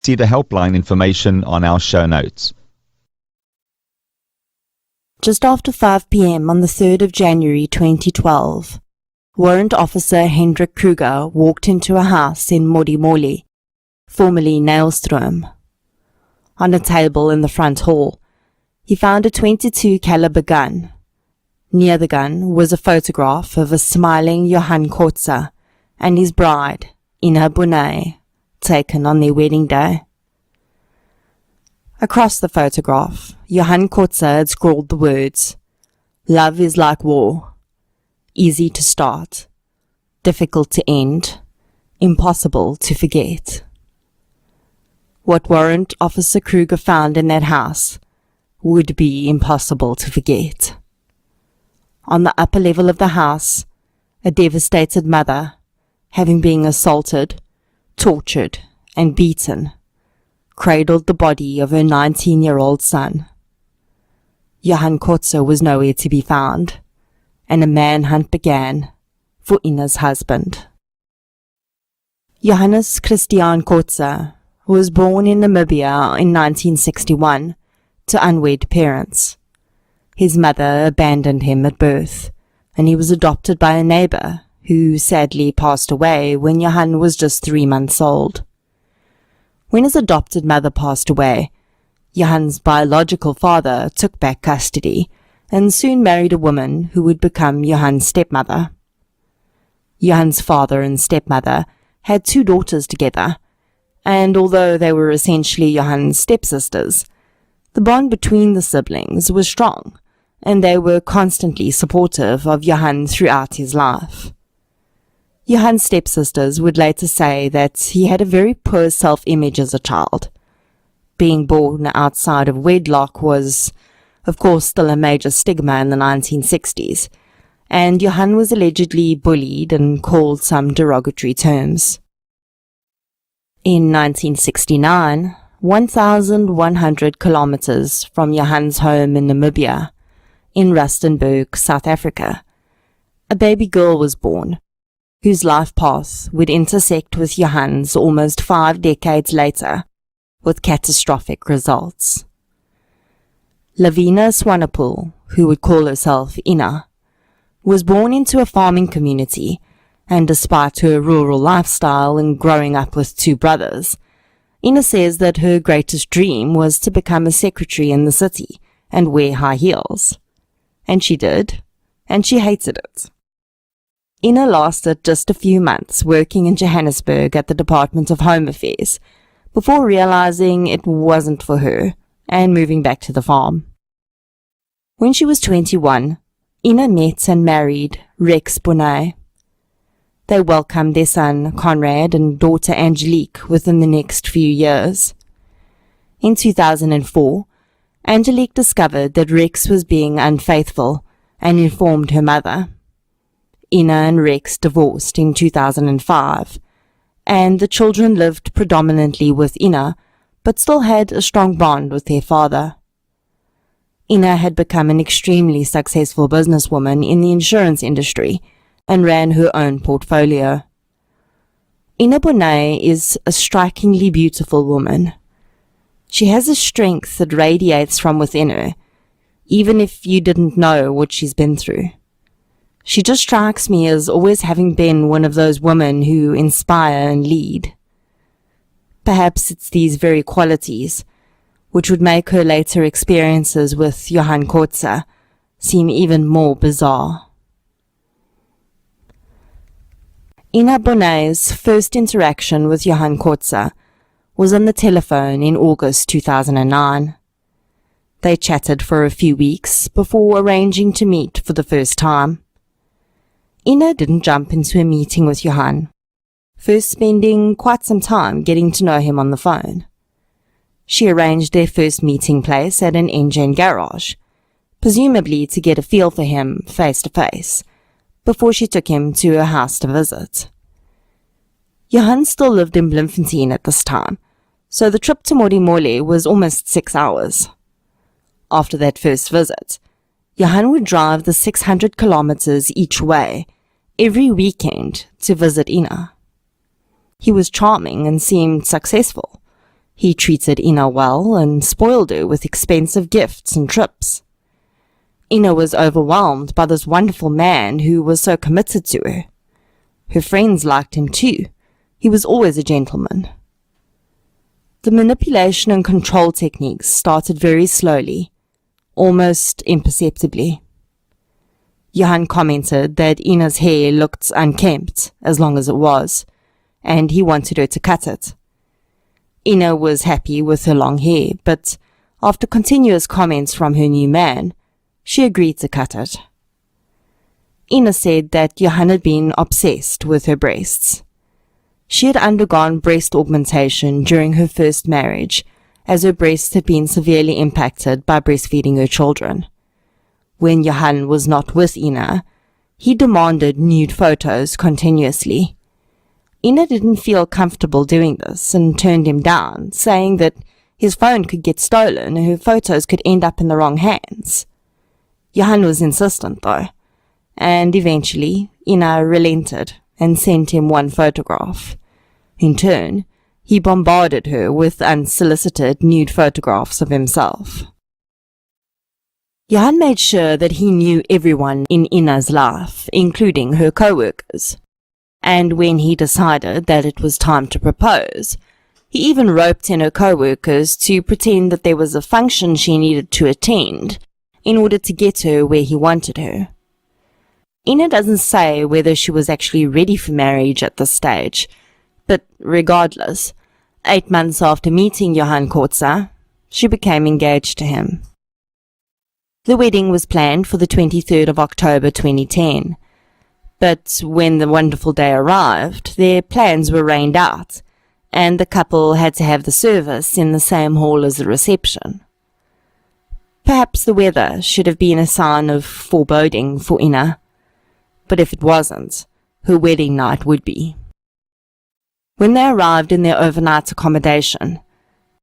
See the helpline information on our show notes. Just after 5 p.m. on the 3rd of January 2012, Warrant Officer Hendrik Kruger walked into a house in Modimolle, formerly Nailstrom. On a table in the front hall, he found a .22 caliber gun. Near the gun was a photograph of a smiling Johan Kotze and his bride, Modemolle, taken on their wedding day. Across the photograph, Johan Kotze had scrawled the words, "Love is like war, easy to start, difficult to end, impossible to forget." What Warrant Officer Kruger found in that house would be impossible to forget. On the upper level of the house, a devastated mother, having been assaulted, tortured, and beaten, cradled the body of her 19-year-old son. Johan Kotze was nowhere to be found, and a manhunt began for Ina's husband. Johannes Christian Kotze was born in Namibia in 1961 to unwed parents. His mother abandoned him at birth, and he was adopted by a neighbor who sadly passed away when Johan was just 3 months old. When his adopted mother passed away, Johan's biological father took back custody and soon married a woman who would become Johan's stepmother. Johan's father and stepmother had 2 daughters together, and although they were essentially Johan's stepsisters, the bond between the siblings was strong, and they were constantly supportive of Johan throughout his life. Johan's stepsisters would later say that he had a very poor self-image as a child. Being born outside of wedlock was, of course, still a major stigma in the 1960s, and Johan was allegedly bullied and called some derogatory terms. In 1969, 1,100 kilometers from Johan's home in Namibia, in Rustenburg, South Africa, a baby girl was born, whose life path would intersect with Johan's almost 5 decades later, with catastrophic results. Lavina Swanepoel, who would call herself Ina, was born into a farming community, and despite her rural lifestyle and growing up with 2 brothers, Ina says that her greatest dream was to become a secretary in the city and wear high heels. And she did, and she hated it. Ina lasted just a few months working in Johannesburg at the Department of Home Affairs, before realizing it wasn't for her and moving back to the farm. When she was 21, Ina met and married Rex Bonnet. They welcomed their son Conrad and daughter Angelique within the next few years. In 2004, Angelique discovered that Rex was being unfaithful and informed her mother. Ina and Rex divorced in 2005, and the children lived predominantly with Ina, but still had a strong bond with their father. Ina had become an extremely successful businesswoman in the insurance industry and ran her own portfolio. Ina Bonnet is a strikingly beautiful woman. She has a strength that radiates from within her, even if you didn't know what she's been through. She just strikes me as always having been one of those women who inspire and lead. Perhaps it's these very qualities which would make her later experiences with Johan Kotze seem even more bizarre. Ina Bonnet's first interaction with Johan Kotze was on the telephone in August 2009. They chatted for a few weeks before arranging to meet for the first time. Ina didn't jump into a meeting with Johan, first spending quite some time getting to know him on the phone. She arranged their first meeting place at an engine garage, presumably to get a feel for him face to face, before she took him to her house to visit. Johan still lived in Bloemfontein at this time, so the trip to Modimolle was almost 6 hours. After that first visit, Johan would drive the 600 kilometers each way every weekend to visit Ina. He was charming and seemed successful. He treated Ina well and spoiled her with expensive gifts and trips. Ina was overwhelmed by this wonderful man who was so committed to her. Her friends liked him too. He was always a gentleman. The manipulation and control techniques started very slowly, almost imperceptibly. Johan commented that Ina's hair looked unkempt as long as it was, and he wanted her to cut it. Ina was happy with her long hair, but after continuous comments from her new man, she agreed to cut it. Ina said that Johan had been obsessed with her breasts. She had undergone breast augmentation during her first marriage, as her breasts had been severely impacted by breastfeeding her children. When Johan was not with Ina, he demanded nude photos continuously. Ina didn't feel comfortable doing this and turned him down, saying that his phone could get stolen and her photos could end up in the wrong hands. Johan was insistent though, and eventually Ina relented and sent him one photograph. In turn, he bombarded her with unsolicited nude photographs of himself. Johan made sure that he knew everyone in Ina's life, including her co-workers. And when he decided that it was time to propose, he even roped in her co-workers to pretend that there was a function she needed to attend in order to get her where he wanted her. Ina doesn't say whether she was actually ready for marriage at this stage, but regardless, 8 months after meeting Johan Kotze, she became engaged to him. The wedding was planned for the 23rd of October 2010, but when the wonderful day arrived, their plans were rained out, and the couple had to have the service in the same hall as the reception. Perhaps the weather should have been a sign of foreboding for Ina, but if it wasn't, her wedding night would be. When they arrived in their overnight accommodation,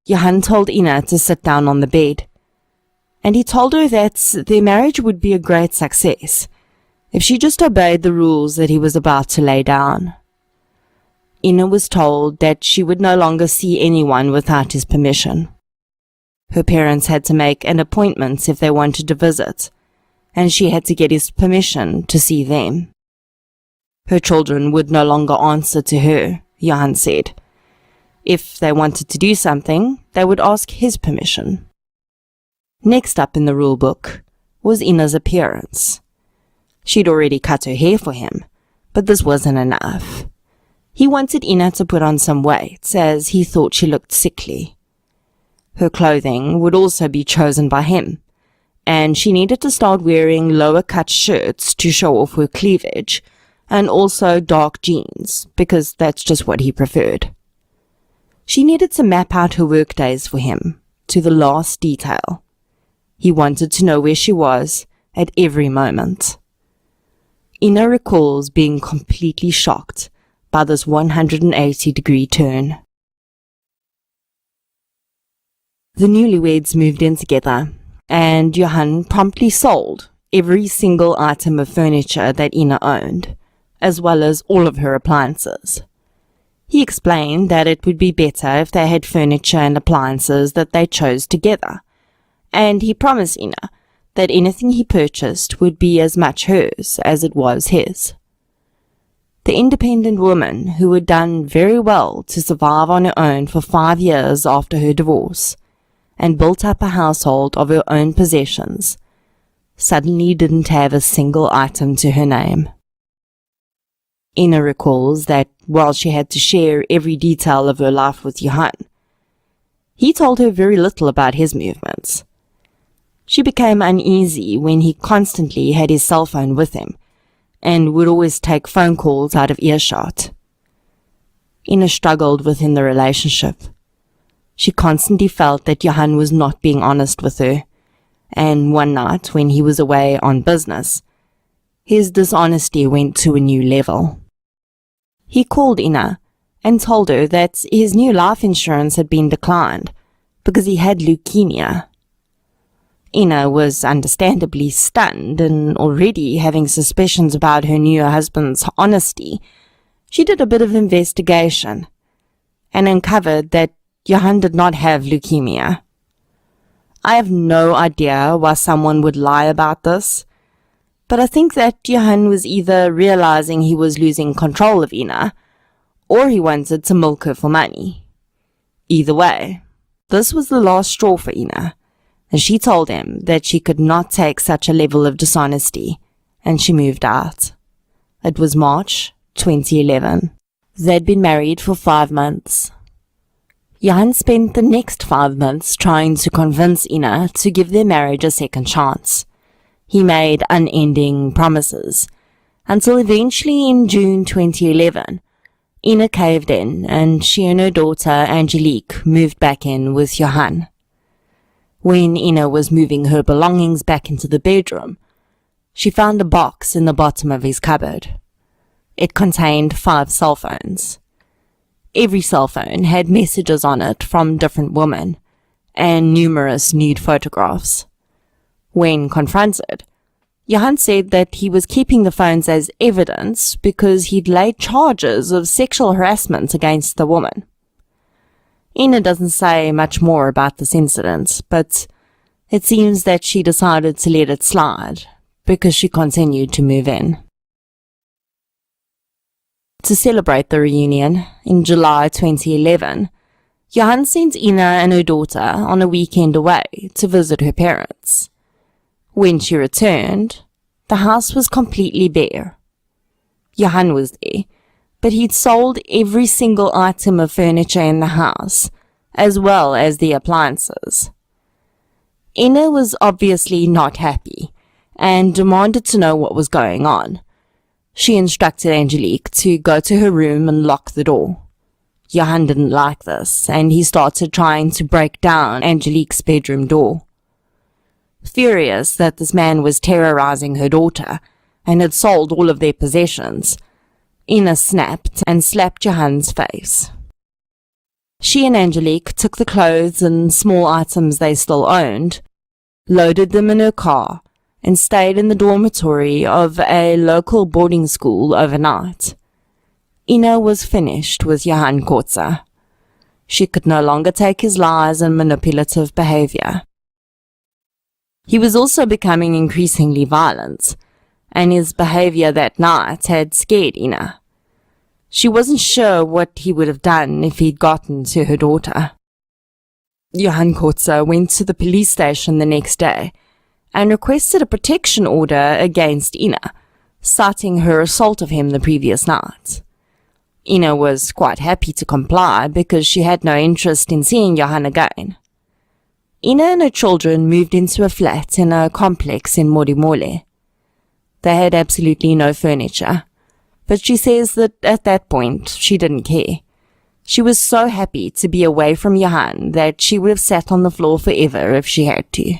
Johan told Ina to sit down on the bed, and he told her that their marriage would be a great success if she just obeyed the rules that he was about to lay down. Ina was told that she would no longer see anyone without his permission. Her parents had to make an appointment if they wanted to visit, and she had to get his permission to see them. Her children would no longer answer to her, Johan said. If they wanted to do something, they would ask his permission. Next up in the rule book was Ina's appearance. She'd already cut her hair for him, but this wasn't enough. He wanted Ina to put on some weight, as he thought she looked sickly. Her clothing would also be chosen by him, and she needed to start wearing lower-cut shirts to show off her cleavage, and also dark jeans, because that's just what he preferred. She needed to map out her workdays for him, to the last detail. He wanted to know where she was at every moment. Ina recalls being completely shocked by this 180-degree turn. The newlyweds moved in together, and Johan promptly sold every single item of furniture that Ina owned, as well as all of her appliances. He explained that it would be better if they had furniture and appliances that they chose together, and he promised Ina that anything he purchased would be as much hers as it was his. The independent woman, who had done very well to survive on her own for 5 years after her divorce, and built up a household of her own possessions, suddenly didn't have a single item to her name. Ina recalls that while she had to share every detail of her life with Johan, he told her very little about his movements. She became uneasy when he constantly had his cell phone with him, and would always take phone calls out of earshot. Ina struggled within the relationship. She constantly felt that Johan was not being honest with her, and one night when he was away on business, his dishonesty went to a new level. He called Ina and told her that his new life insurance had been declined because he had leukemia. Ina was understandably stunned, and already having suspicions about her new husband's honesty, she did a bit of investigation and uncovered that Johan did not have leukemia. I have no idea why someone would lie about this, but I think that Johan was either realizing he was losing control of Ina, or he wanted to milk her for money. Either way, this was the last straw for Ina, and she told him that she could not take such a level of dishonesty, and she moved out. It was March 2011. They'd been married for 5 months. Johan spent the next 5 months trying to convince Ina to give their marriage a second chance. He made unending promises, until eventually in June 2011, Ina caved in and she and her daughter Angelique moved back in with Johan. When Ina was moving her belongings back into the bedroom, she found a box in the bottom of his cupboard. It contained 5 cell phones. Every cell phone had messages on it from different women, and numerous nude photographs. When confronted, Johan said that he was keeping the phones as evidence because he'd laid charges of sexual harassment against the woman. Ina doesn't say much more about this incident, but it seems that she decided to let it slide because she continued to move in. To celebrate the reunion, in July 2011, Johan sent Ina and her daughter on a weekend away to visit her parents. When she returned, the house was completely bare. Johan was there, but he'd sold every single item of furniture in the house, as well as the appliances. Ina was obviously not happy, and demanded to know what was going on. She instructed Angelique to go to her room and lock the door. Johan didn't like this, and he started trying to break down Angelique's bedroom door. Furious that this man was terrorizing her daughter and had sold all of their possessions, Ina snapped and slapped Johan's face. She and Angelique took the clothes and small items they still owned, loaded them in her car, and stayed in the dormitory of a local boarding school overnight. Ina was finished with Johan Kotze. She could no longer take his lies and manipulative behavior. He was also becoming increasingly violent, and his behavior that night had scared Ina. She wasn't sure what he would have done if he'd gotten to her daughter. Johan Kotze went to the police station the next day and requested a protection order against Ina, citing her assault of him the previous night. Ina was quite happy to comply because she had no interest in seeing Johan again. Ina and her children moved into a flat in a complex in Modimolle. They had absolutely no furniture, but she says that at that point she didn't care. She was so happy to be away from Johan that she would have sat on the floor forever if she had to.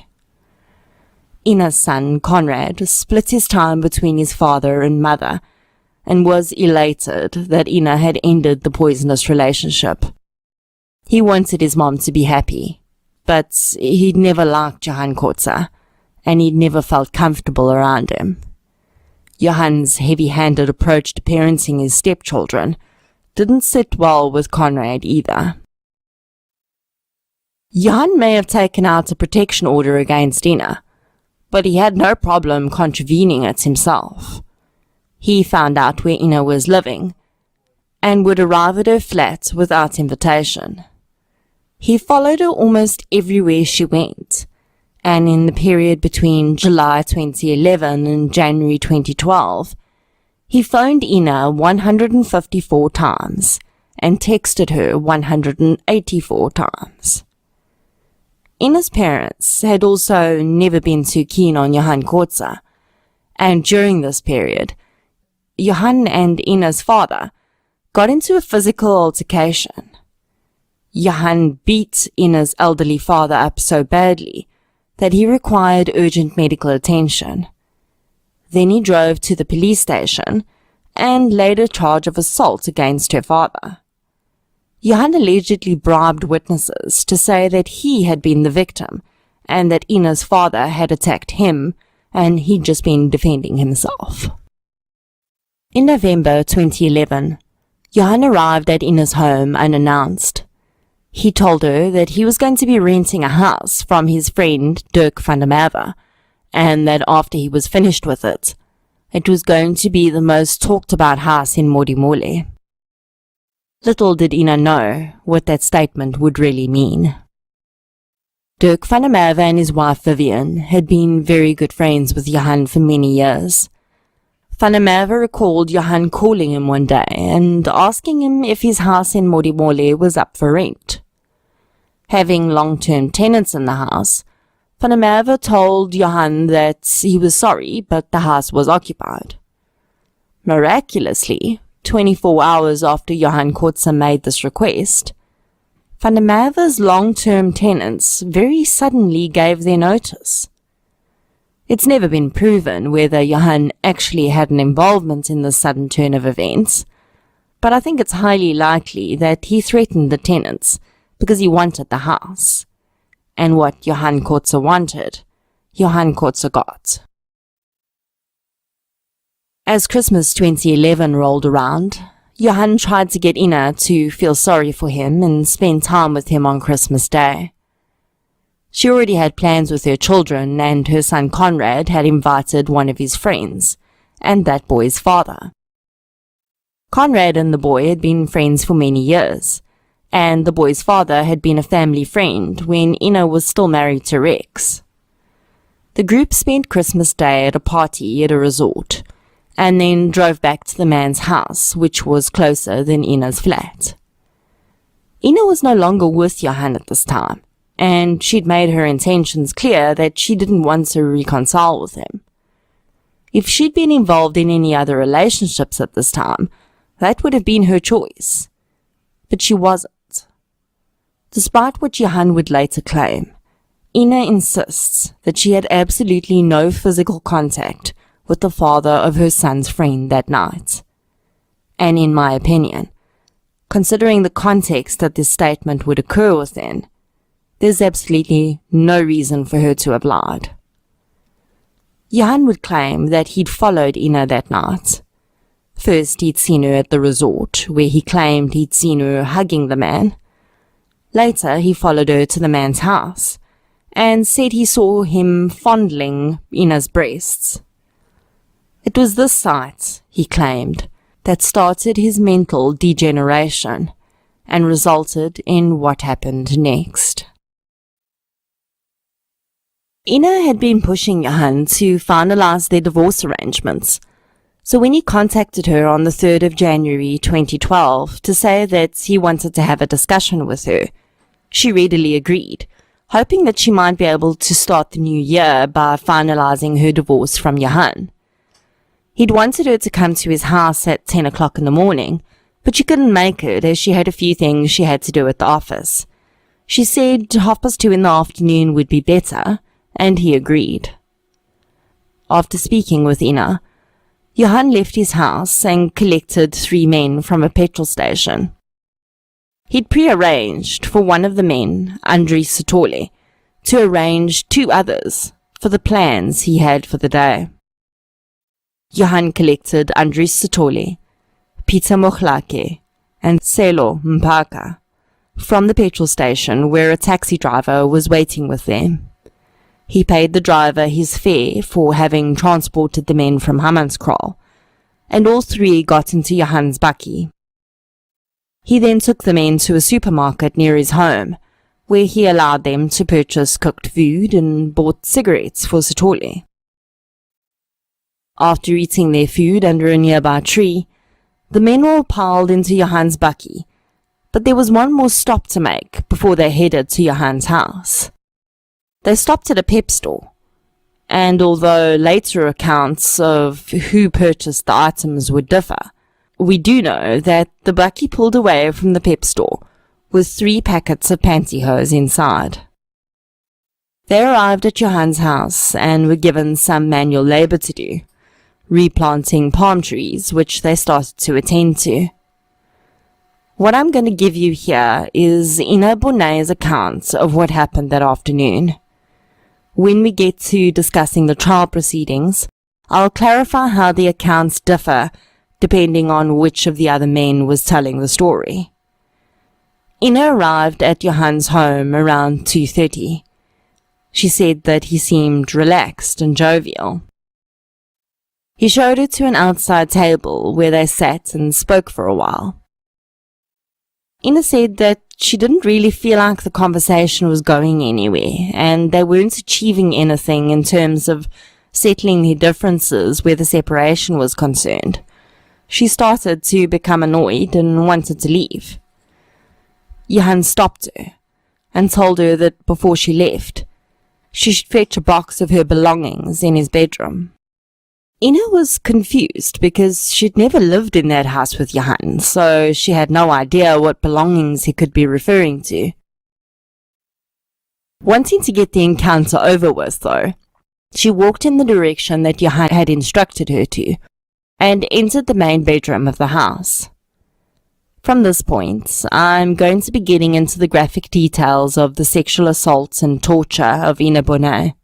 Ina's son, Conrad, split his time between his father and mother and was elated that Ina had ended the poisonous relationship. He wanted his mom to be happy, but he'd never liked Johan Kotze, and he'd never felt comfortable around him. Johan's heavy-handed approach to parenting his stepchildren didn't sit well with Conrad either. Johan may have taken out a protection order against Ina, but he had no problem contravening it himself. He found out where Ina was living and would arrive at her flat without invitation. He followed her almost everywhere she went, and in the period between July 2011 and January 2012, he phoned Ina 154 times and texted her 184 times. Ina's parents had also never been too keen on Johan Kotze, and during this period, Johan and Ina's father got into a physical altercation. Johan beat Ina's elderly father up so badly that he required urgent medical attention. Then he drove to the police station and laid a charge of assault against her father. Johan allegedly bribed witnesses to say that he had been the victim and that Ina's father had attacked him and he'd just been defending himself. In November 2011, Johan arrived at Ina's home unannounced. He told her that he was going to be renting a house from his friend Dirk van der Merwe, and that after he was finished with it, it was going to be the most talked about house in Modimolle. Little did Ina know what that statement would really mean. Dirk van der Merwe and his wife Vivian had been very good friends with Johan for many years. Van der Merwe recalled Johan calling him one day and asking him if his house in Modimolle was up for rent. Having long-term tenants in the house, Van der Merwe told Johan that he was sorry, but the house was occupied. Miraculously, 24 hours after Johan Kotze made this request, Van der Merwe's long-term tenants very suddenly gave their notice. It's never been proven whether Johan actually had an involvement in this sudden turn of events, but I think it's highly likely that he threatened the tenants because he wanted the house. And what Johan Kotze wanted, Johan Kotze got. As Christmas 2011 rolled around, Johan tried to get Ina to feel sorry for him and spend time with him on Christmas Day. She already had plans with her children, and her son Conrad had invited one of his friends, and that boy's father. Conrad and the boy had been friends for many years, and the boy's father had been a family friend when Ina was still married to Rex. The group spent Christmas Day at a party at a resort, and then drove back to the man's house, which was closer than Ina's flat. Ina was no longer with Johan at this time, and she'd made her intentions clear that she didn't want to reconcile with him. If she'd been involved in any other relationships at this time, that would have been her choice. But she wasn't. Despite what Johan would later claim, Ina insists that she had absolutely no physical contact with the father of her son's friend that night. And in my opinion, considering the context that this statement would occur within, there's absolutely no reason for her to have lied. Johan would claim that he'd followed Ina that night. First, he'd seen her at the resort, where he claimed he'd seen her hugging the man. Later, he followed her to the man's house, and said he saw him fondling Ina's breasts. It was this sight, he claimed, that started his mental degeneration, and resulted in what happened next. Ina had been pushing Johan to finalize their divorce arrangements, so when he contacted her on the 3rd of January 2012 to say that he wanted to have a discussion with her, she readily agreed, hoping that she might be able to start the new year by finalizing her divorce from Johan. He'd wanted her to come to his house at 10 o'clock in the morning, but she couldn't make it as she had a few things she had to do at the office. She said 2:30 in the afternoon would be better, and he agreed. After speaking with Ina, Johan left his house and collected 3 men from a petrol station. He'd pre-arranged for one of the men, Andries Sitole, to arrange 2 others for the plans he had for the day. Johan collected Andries Sitole, Peter Mochlake, and Selo Mpaka from the petrol station where a taxi driver was waiting with them. He paid the driver his fare for having transported the men from Hammanskraal, and all 3 got into Johan's bakkie. He then took the men to a supermarket near his home, where he allowed them to purchase cooked food and bought cigarettes for Sitole. After eating their food under a nearby tree, the men all piled into Johan's bakkie, but there was one more stop to make before they headed to Johan's house. They stopped at a pep store, and although later accounts of who purchased the items would differ, we do know that the bakkie pulled away from the pep store with 3 packets of pantyhose inside. They arrived at Johan's house and were given some manual labor to do, replanting palm trees, which they started to attend to. What I'm going to give you here is Ina Bonet's account of what happened that afternoon. When we get to discussing the trial proceedings, I'll clarify how the accounts differ depending on which of the other men was telling the story. Ina arrived at Johan's home around 2:30. She said that he seemed relaxed and jovial. He showed her to an outside table where they sat and spoke for a while. Ina said that she didn't really feel like the conversation was going anywhere, and they weren't achieving anything in terms of settling their differences where the separation was concerned. She started to become annoyed and wanted to leave. Johan stopped her and told her that before she left, she should fetch a box of her belongings in his bedroom. Ina was confused because she'd never lived in that house with Johan, so she had no idea what belongings he could be referring to. Wanting to get the encounter over with, though, she walked in the direction that Johan had instructed her to, and entered the main bedroom of the house. From this point, I'm going to be getting into the graphic details of the sexual assault and torture of Ina Bonet.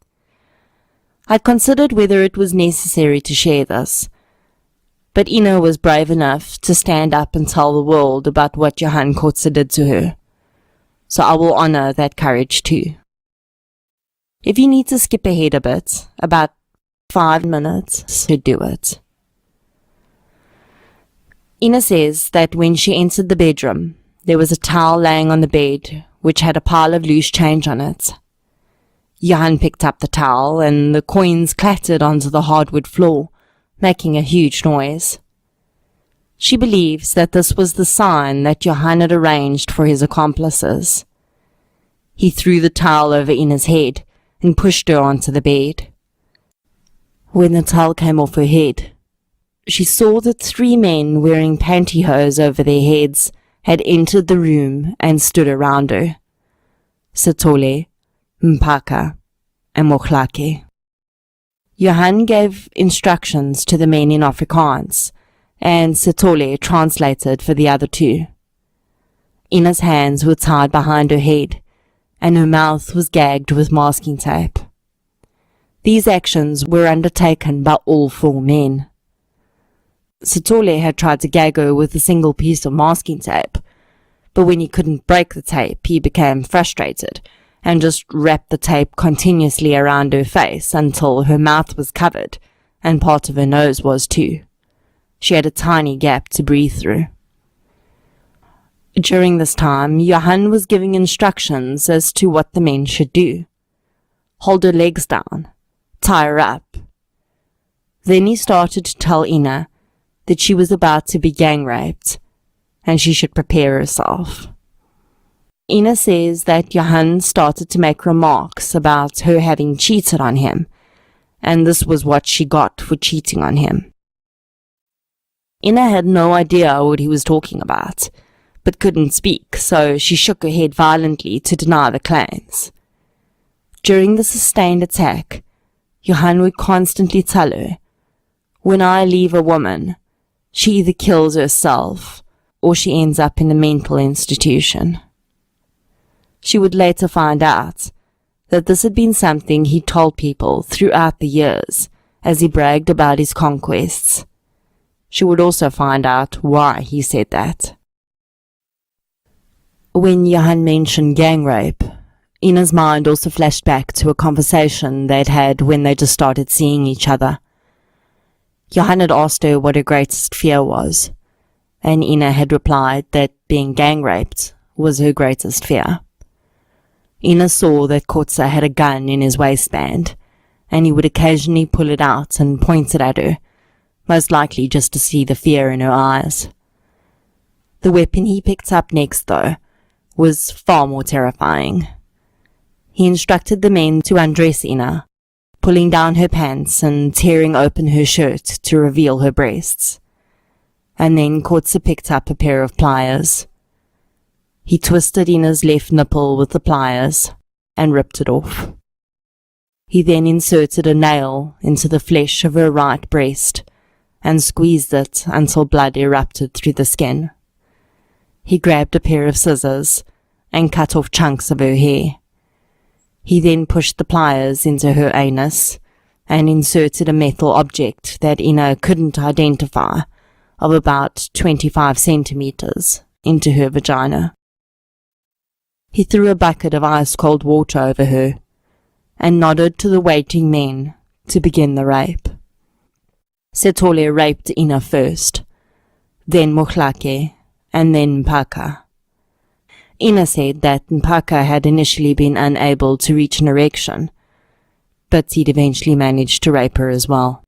I considered whether it was necessary to share this, but Ina was brave enough to stand up and tell the world about what Johan Kotze did to her, so I will honor that courage too. If you need to skip ahead a bit, about 5 minutes, to do it. Ina says that when she entered the bedroom, there was a towel laying on the bed which had a pile of loose change on it. Johan picked up the towel and the coins clattered onto the hardwood floor, making a huge noise. She believes that this was the sign that Johan had arranged for his accomplices. He threw the towel over Ina's head and pushed her onto the bed. When the towel came off her head, she saw that 3 men wearing pantyhose over their heads had entered the room and stood around her. Sithole, Mpaka, and Mokhlake. Johan gave instructions to the men in Afrikaans, and Sithole translated for the other 2. Ina's hands were tied behind her head, and her mouth was gagged with masking tape. These actions were undertaken by all 4 men. Sithole had tried to gag her with a single piece of masking tape, but when he couldn't break the tape, he became frustrated and just wrapped the tape continuously around her face until her mouth was covered and part of her nose was too. She had a tiny gap to breathe through. During this time, Johan was giving instructions as to what the men should do. Hold her legs down, tie her up. Then he started to tell Ina that she was about to be gang raped and she should prepare herself. Ina says that Johan started to make remarks about her having cheated on him, and this was what she got for cheating on him. Ina had no idea what he was talking about, but couldn't speak, so she shook her head violently to deny the claims. During the sustained attack, Johan would constantly tell her, "When I leave a woman, she either kills herself or she ends up in a mental institution." She would later find out that this had been something he told people throughout the years as he bragged about his conquests. She would also find out why he said that. When Johan mentioned gang rape, Ina's mind also flashed back to a conversation they'd had when they just started seeing each other. Johan had asked her what her greatest fear was, and Ina had replied that being gang raped was her greatest fear. Ina saw that Kotze had a gun in his waistband, and he would occasionally pull it out and point it at her, most likely just to see the fear in her eyes. The weapon he picked up next, though, was far more terrifying. He instructed the men to undress Ina, pulling down her pants and tearing open her shirt to reveal her breasts. And then Kotze picked up a pair of pliers. He twisted Ina's left nipple with the pliers and ripped it off. He then inserted a nail into the flesh of her right breast and squeezed it until blood erupted through the skin. He grabbed a pair of scissors and cut off chunks of her hair. He then pushed the pliers into her anus and inserted a metal object that Ina couldn't identify of about 25 centimeters into her vagina. He threw a bucket of ice-cold water over her and nodded to the waiting men to begin the rape. Setole raped Ina first, then Mohlake, and then Mpaka. Ina said that Mpaka had initially been unable to reach an erection, but he'd eventually managed to rape her as well.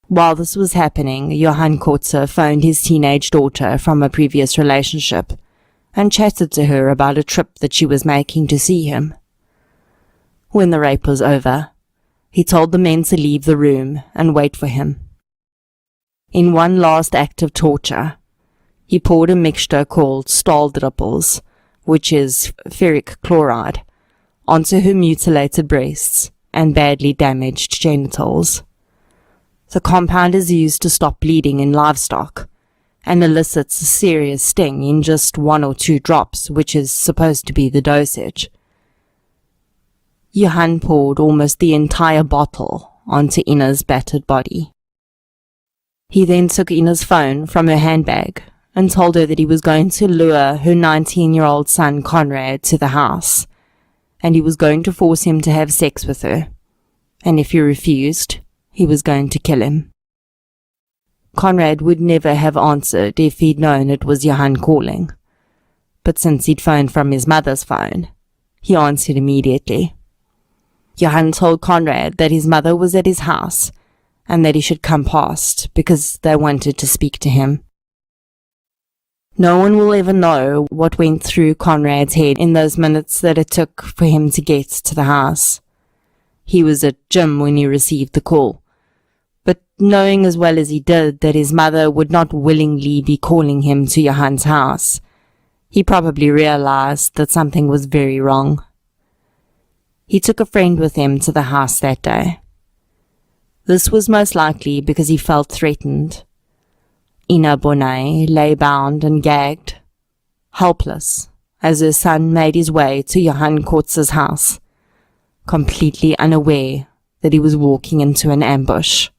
While this was happening, Johan Kotze phoned his teenage daughter from a previous relationship and chatted to her about a trip that she was making to see him. When the rape was over, he told the men to leave the room and wait for him. In one last act of torture, he poured a mixture called staldruppels, which is ferric chloride, onto her mutilated breasts and badly damaged genitals. The compound is used to stop bleeding in livestock and elicits a serious sting in just 1 or 2 drops, which is supposed to be the dosage. Johan poured almost the entire bottle onto Ina's battered body. He then took Ina's phone from her handbag and told her that he was going to lure her 19-year-old son Conrad to the house, and he was going to force him to have sex with her, and if he refused, he was going to kill him. Conrad would never have answered if he'd known it was Johan calling, but since he'd phoned from his mother's phone, he answered immediately. Johan told Conrad that his mother was at his house and that he should come past because they wanted to speak to him. No one will ever know what went through Conrad's head in those minutes that it took for him to get to the house. He was at gym when he received the call, but knowing as well as he did that his mother would not willingly be calling him to Johan's house, he probably realized that something was very wrong. He took a friend with him to the house that day. This was most likely because he felt threatened. Ina Bonai lay bound and gagged, helpless, as her son made his way to Johan Kotze's house, completely unaware that he was walking into an ambush.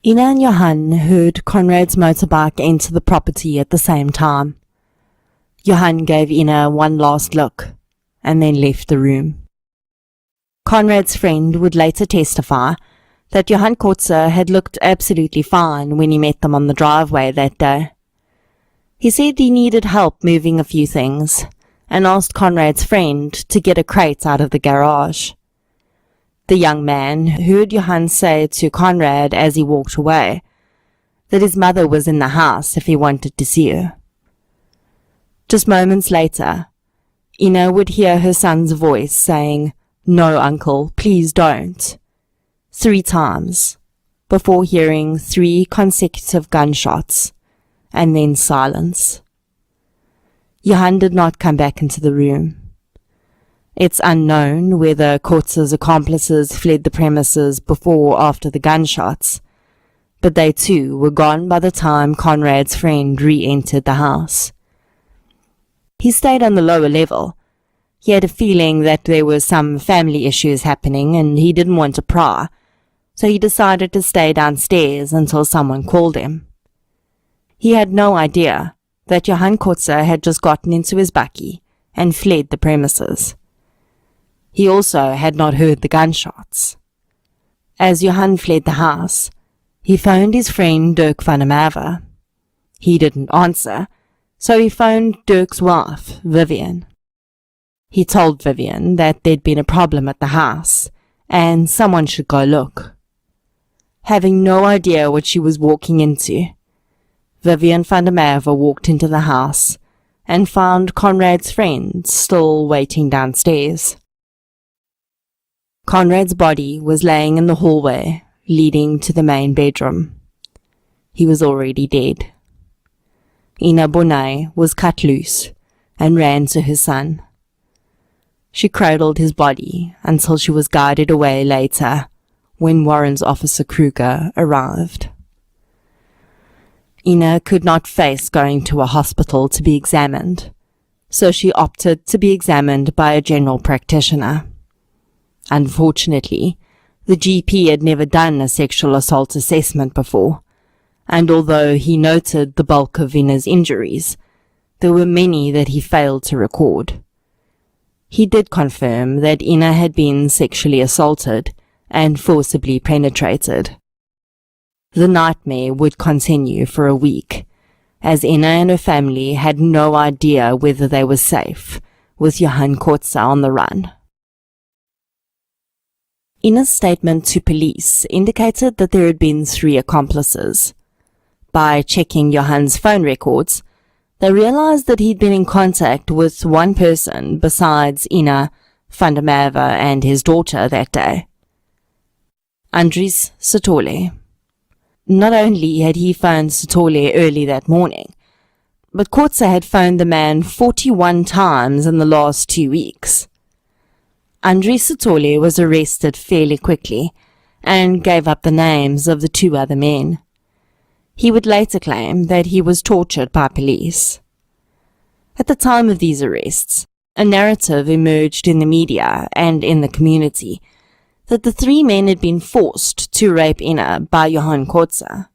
Ina and Johan heard Conrad's motorbike enter the property at the same time. Johan gave Ina one last look and then left the room. Conrad's friend would later testify that Johan Kotze had looked absolutely fine when he met them on the driveway that day. He said he needed help moving a few things and asked Conrad's friend to get a crate out of the garage. The young man heard Johan say to Conrad as he walked away that his mother was in the house if he wanted to see her. Just moments later, Ina would hear her son's voice saying, "No, uncle, please don't," 3 times, before hearing 3 consecutive gunshots, and then silence. Johan did not come back into the room. It's unknown whether Kotze's accomplices fled the premises before or after the gunshots, but they too were gone by the time Conrad's friend re-entered the house. He stayed on the lower level. He had a feeling that there were some family issues happening and he didn't want to pry, so he decided to stay downstairs until someone called him. He had no idea that Johan Kotze had just gotten into his bakkie and fled the premises. He also had not heard the gunshots. As Johan fled the house, he phoned his friend Dirk van der Merwe. He didn't answer, so he phoned Dirk's wife, Vivian. He told Vivian that there'd been a problem at the house and someone should go look. Having no idea what she was walking into, Vivian van der Merwe walked into the house and found Conrad's friend still waiting downstairs. Conrad's body was laying in the hallway leading to the main bedroom. He was already dead. Ina Bonai was cut loose and ran to her son. She cradled his body until she was guided away later when Warren's officer Kruger arrived. Ina could not face going to a hospital to be examined, so she opted to be examined by a general practitioner. Unfortunately, the GP had never done a sexual assault assessment before, and although he noted the bulk of Ina's injuries, there were many that he failed to record. He did confirm that Ina had been sexually assaulted and forcibly penetrated. The nightmare would continue for a week, as Ina and her family had no idea whether they were safe with Johan Kotze on the run. Ina's statement to police indicated that there had been 3 accomplices. By checking Johan's phone records, they realized that he'd been in contact with one person besides Ina, Modemolle, and his daughter that day. Andries Sithole. Not only had he phoned Sithole early that morning, but Kotze had phoned the man 41 times in the last 2 weeks. Andries Sithole was arrested fairly quickly and gave up the names of the 2 other men. He would later claim that he was tortured by police. At the time of these arrests, a narrative emerged in the media and in the community that the 3 men had been forced to rape Ina by Johan Kotze.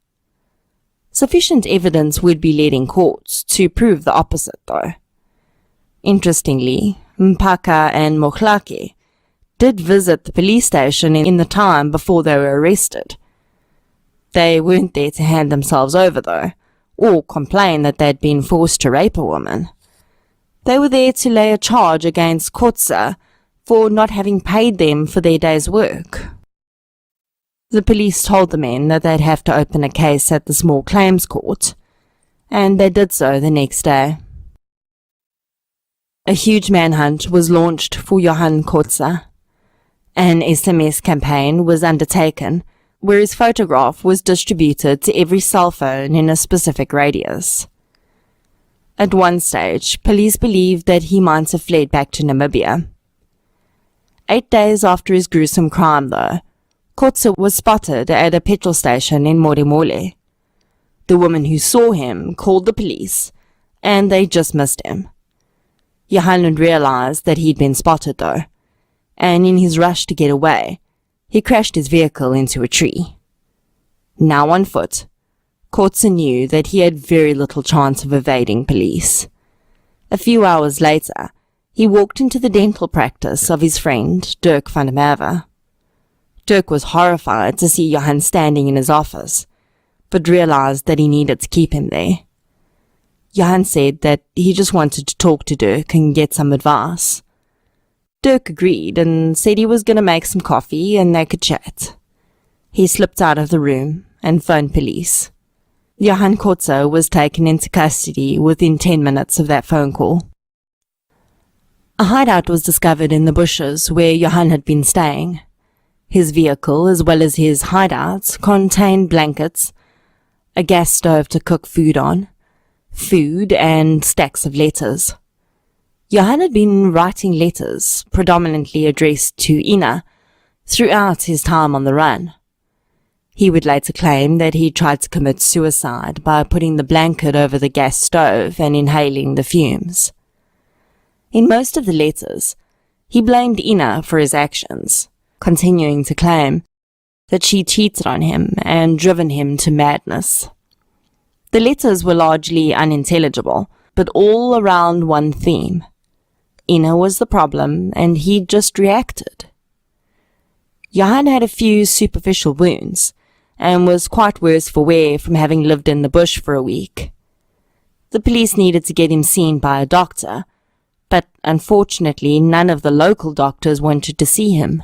Sufficient evidence would be laid in court to prove the opposite, though. Interestingly, Mpaka and Mohlake did visit the police station in the time before they were arrested. They weren't there to hand themselves over, though, or complain that they'd been forced to rape a woman. They were there to lay a charge against Kotze for not having paid them for their day's work. The police told the men that they'd have to open a case at the small claims court, and they did so the next day. A huge manhunt was launched for Johan Kotze. An SMS campaign was undertaken where his photograph was distributed to every cell phone in a specific radius. At one stage, police believed that he might have fled back to Namibia. 8 days after his gruesome crime, though, Kotze was spotted at a petrol station in Modimolle. The woman who saw him called the police, and they just missed him. Johan had realized that he'd been spotted, though, and in his rush to get away, he crashed his vehicle into a tree. Now on foot, Kotze knew that he had very little chance of evading police. A few hours later, he walked into the dental practice of his friend, Dirk van der Merwe. Dirk was horrified to see Johan standing in his office, but realized that he needed to keep him there. Johan said that he just wanted to talk to Dirk and get some advice. Dirk agreed and said he was going to make some coffee and they could chat. He slipped out of the room and phoned police. Johan Kotze was taken into custody within 10 minutes of that phone call. A hideout was discovered in the bushes where Johan had been staying. His vehicle, as well as his hideout, contained blankets, a gas stove to cook food on, food and stacks of letters. Johan had been writing letters, predominantly addressed to Ina, throughout his time on the run. He would later claim that he tried to commit suicide by putting the blanket over the gas stove and inhaling the fumes. In most of the letters, he blamed Ina for his actions, continuing to claim that she cheated on him and driven him to madness. The letters were largely unintelligible, but all around one theme. Ina was the problem, and he just reacted. Johan had a few superficial wounds, and was quite worse for wear from having lived in the bush for a week. The police needed to get him seen by a doctor, but unfortunately none of the local doctors wanted to see him.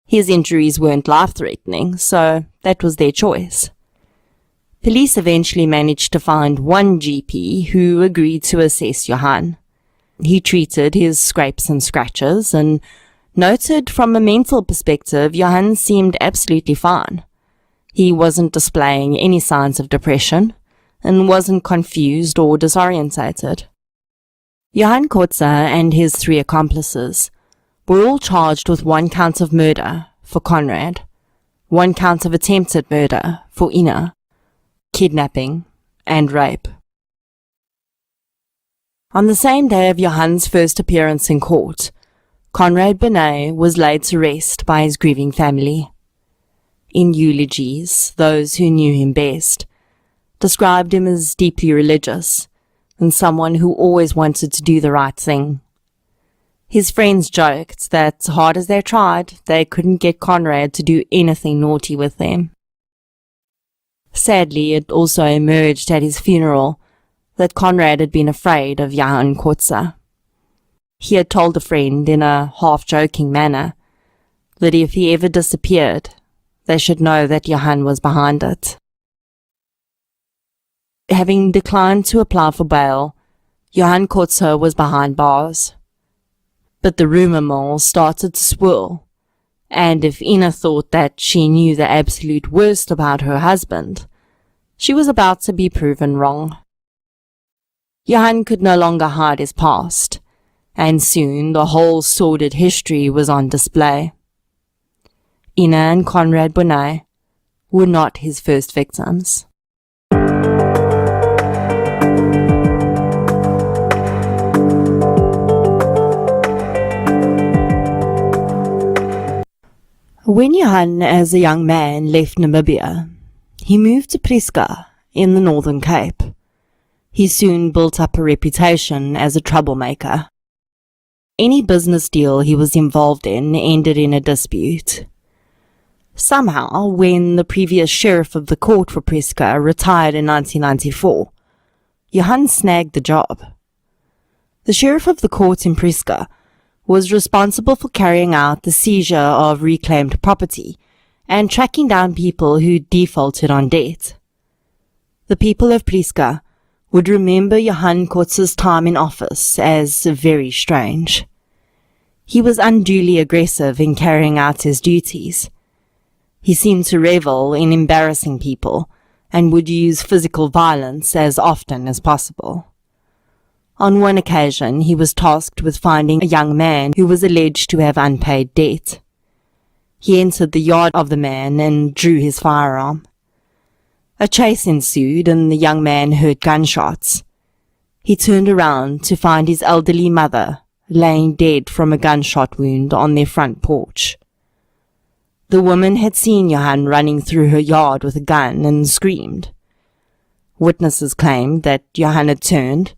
His injuries weren't life-threatening, so that was their choice. Police eventually managed to find one GP who agreed to assess Johan. He treated his scrapes and scratches and noted from a mental perspective Johan seemed absolutely fine. He wasn't displaying any signs of depression and wasn't confused or disorientated. Johan Kotze and his 3 accomplices were all charged with 1 count of murder for Conrad, 1 count of attempted murder for Ina, kidnapping and rape. On the same day of Johan's first appearance in court, Conrad Benet was laid to rest by his grieving family. In eulogies, those who knew him best described him as deeply religious, and someone who always wanted to do the right thing. His friends joked that, hard as they tried, they couldn't get Conrad to do anything naughty with them. Sadly, it also emerged at his funeral that Conrad had been afraid of Johan Kotze. He had told a friend in a half-joking manner that if he ever disappeared, they should know that Johan was behind it. Having declined to apply for bail, Johan Kotze was behind bars. But the rumour mill started to swirl, and if Ina thought that she knew the absolute worst about her husband, she was about to be proven wrong. Johan could no longer hide his past, and soon the whole sordid history was on display. Ina and Conrad Bonnet were not his first victims. When Johan, as a young man, left Namibia, he moved to Prieska in the Northern Cape. He soon built up a reputation as a troublemaker. Any business deal he was involved in ended in a dispute. Somehow, when the previous sheriff of the court for Prieska retired in 1994, Johan snagged the job. The sheriff of the court in Prieska was responsible for carrying out the seizure of reclaimed property and tracking down people who defaulted on debt. The people of Prieska would remember Johan Kotze's time in office as very strange. He was unduly aggressive in carrying out his duties. He seemed to revel in embarrassing people and would use physical violence as often as possible. On one occasion, he was tasked with finding a young man who was alleged to have unpaid debt. He entered the yard of the man and drew his firearm. A chase ensued and the young man heard gunshots. He turned around to find his elderly mother laying dead from a gunshot wound on their front porch. The woman had seen Johan running through her yard with a gun and screamed. Witnesses claimed that Johan had turned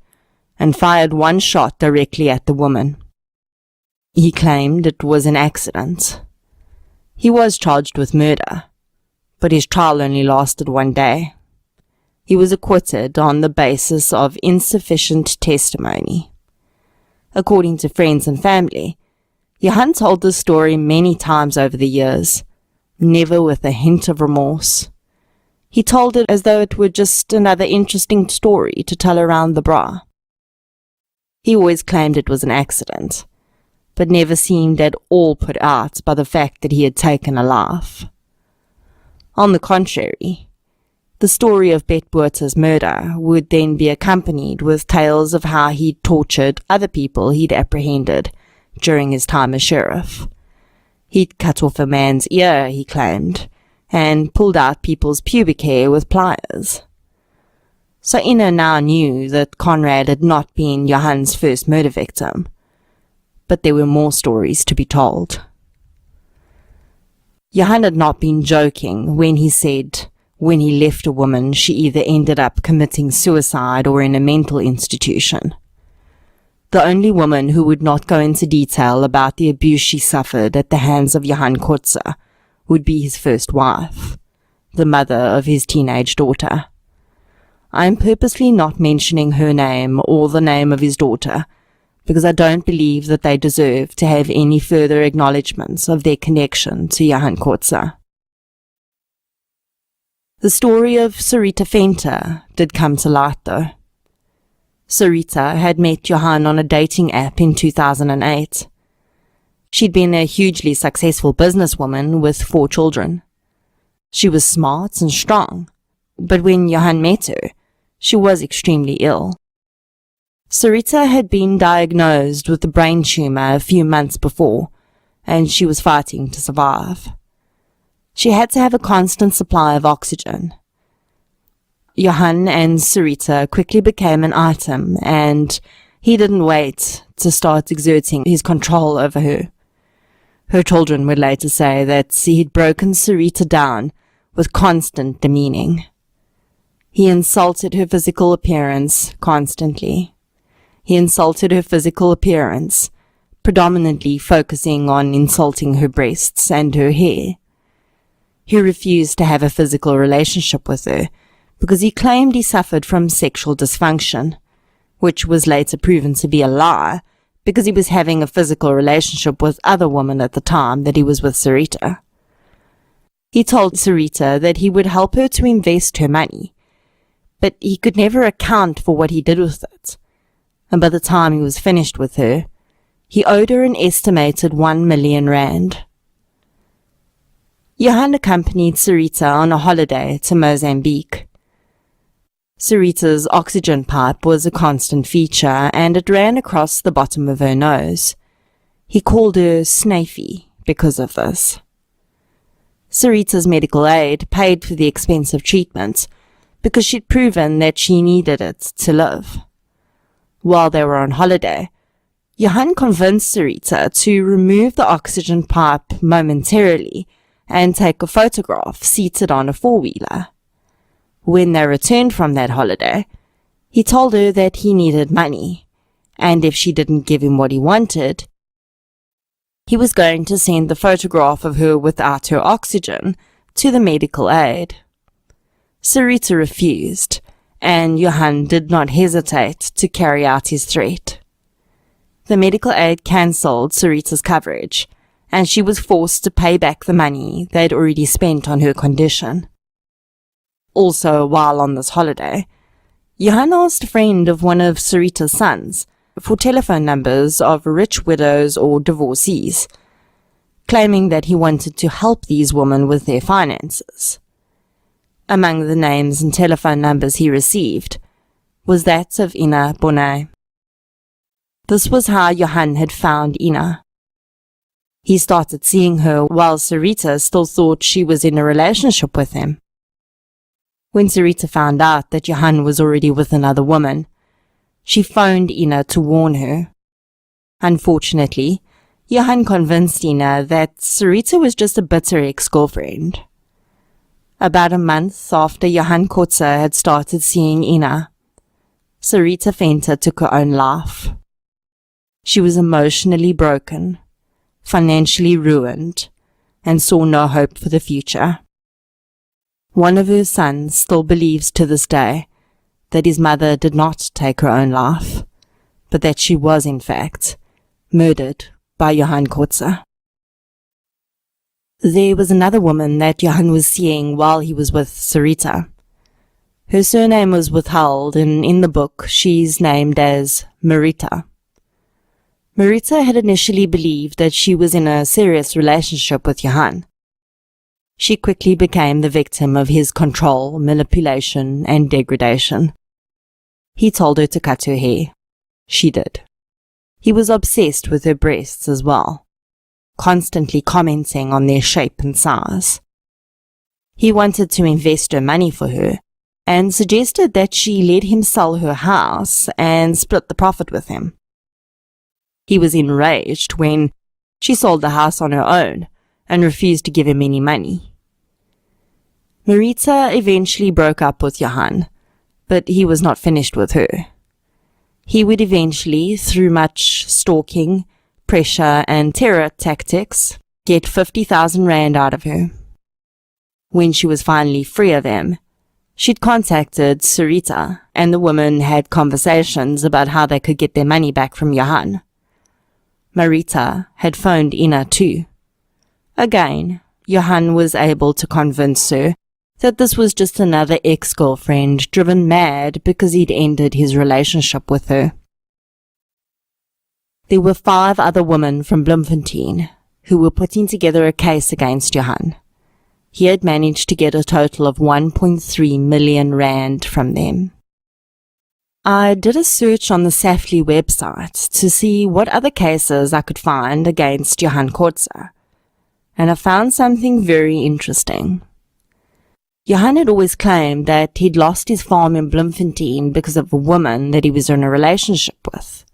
and fired one shot directly at the woman. He claimed it was an accident. He was charged with murder, but his trial only lasted 1 day. He was acquitted on the basis of insufficient testimony. According to friends and family, Johan told this story many times over the years, never with a hint of remorse. He told it as though it were just another interesting story to tell around the bra. He always claimed it was an accident, but never seemed at all put out by the fact that he had taken a life. On the contrary, the story of Bet Botha's murder would then be accompanied with tales of how he'd tortured other people he'd apprehended during his time as sheriff. He'd cut off a man's ear, he claimed, and pulled out people's pubic hair with pliers. So Ina now knew that Conrad had not been Johan's first murder victim, but there were more stories to be told. Johan had not been joking when he said when he left a woman she either ended up committing suicide or in a mental institution. The only woman who would not go into detail about the abuse she suffered at the hands of Johan Kotze would be his first wife, the mother of his teenage daughter. I am purposely not mentioning her name or the name of his daughter, because I don't believe that they deserve to have any further acknowledgements of their connection to Johan Kotze. The story of Sarita Venter did come to light though. Sarita had met Johan on a dating app in 2008. She'd been a hugely successful businesswoman with 4 children. She was smart and strong, but when Johan met her, she was extremely ill. Sarita had been diagnosed with a brain tumor a few months before, and she was fighting to survive. She had to have a constant supply of oxygen. Johan and Sarita quickly became an item, and he didn't wait to start exerting his control over her. Her children would later say that he'd broken Sarita down with constant demeaning. He insulted her physical appearance constantly. He insulted her physical appearance, predominantly focusing on insulting her breasts and her hair. He refused to have a physical relationship with her because he claimed he suffered from sexual dysfunction, which was later proven to be a lie because he was having a physical relationship with other women at the time that he was with Sarita. He told Sarita that he would help her to invest her money, but he could never account for what he did with it. And by the time he was finished with her, he owed her an estimated 1 million rand. Johan accompanied Sarita on a holiday to Mozambique. Sarita's oxygen pipe was a constant feature, and it ran across the bottom of her nose. He called her Snafey because of this. Sarita's medical aid paid for the expensive treatment because she'd proven that she needed it to live. While they were on holiday, Johan convinced Sarita to remove the oxygen pipe momentarily and take a photograph seated on a four-wheeler. When they returned from that holiday, he told her that he needed money, and if she didn't give him what he wanted, he was going to send the photograph of her without her oxygen to the medical aid. Sarita refused, and Johan did not hesitate to carry out his threat. The medical aid cancelled Sarita's coverage, and she was forced to pay back the money they'd already spent on her condition. Also, while on this holiday, Johan asked a friend of one of Sarita's sons for telephone numbers of rich widows or divorcees, claiming that he wanted to help these women with their finances. Among the names and telephone numbers he received was that of Ina Bonnet. This was how Johan had found Ina. He started seeing her while Sarita still thought she was in a relationship with him. When Sarita found out that Johan was already with another woman, she phoned Ina to warn her. Unfortunately, Johan convinced Ina that Sarita was just a bitter ex-girlfriend. About a month after Johan Kotze had started seeing Ina, Sarita Venter took her own life. She was emotionally broken, financially ruined, and saw no hope for the future. One of her sons still believes to this day that his mother did not take her own life, but that she was, in fact, murdered by Johan Kotze. There was another woman that Johan was seeing while he was with Sarita. Her surname was withheld, and in the book she's named as Marita. Marita had initially believed that she was in a serious relationship with Johan. She quickly became the victim of his control, manipulation, and degradation. He told her to cut her hair. She did. He was obsessed with her breasts as well, constantly commenting on their shape and size. He wanted to invest her money for her and suggested that she let him sell her house and split the profit with him. He was enraged when she sold the house on her own and refused to give him any money. Marita eventually broke up with Johan, but he was not finished with her. He would eventually, through much stalking, pressure, and terror tactics, get 50,000 rand out of her. When she was finally free of him, she'd contacted Sarita, and the women had conversations about how they could get their money back from Johan. Marita had phoned Ina too. Again, Johan was able to convince her that this was just another ex-girlfriend driven mad because he'd ended his relationship with her. There were 5 other women from Bloemfontein who were putting together a case against Johan. He had managed to get a total of 1.3 million rand from them. I did a search on the Safely website to see what other cases I could find against Johan Kotze, and I found something very interesting. Johan had always claimed that he'd lost his farm in Bloemfontein because of a woman that he was in a relationship with.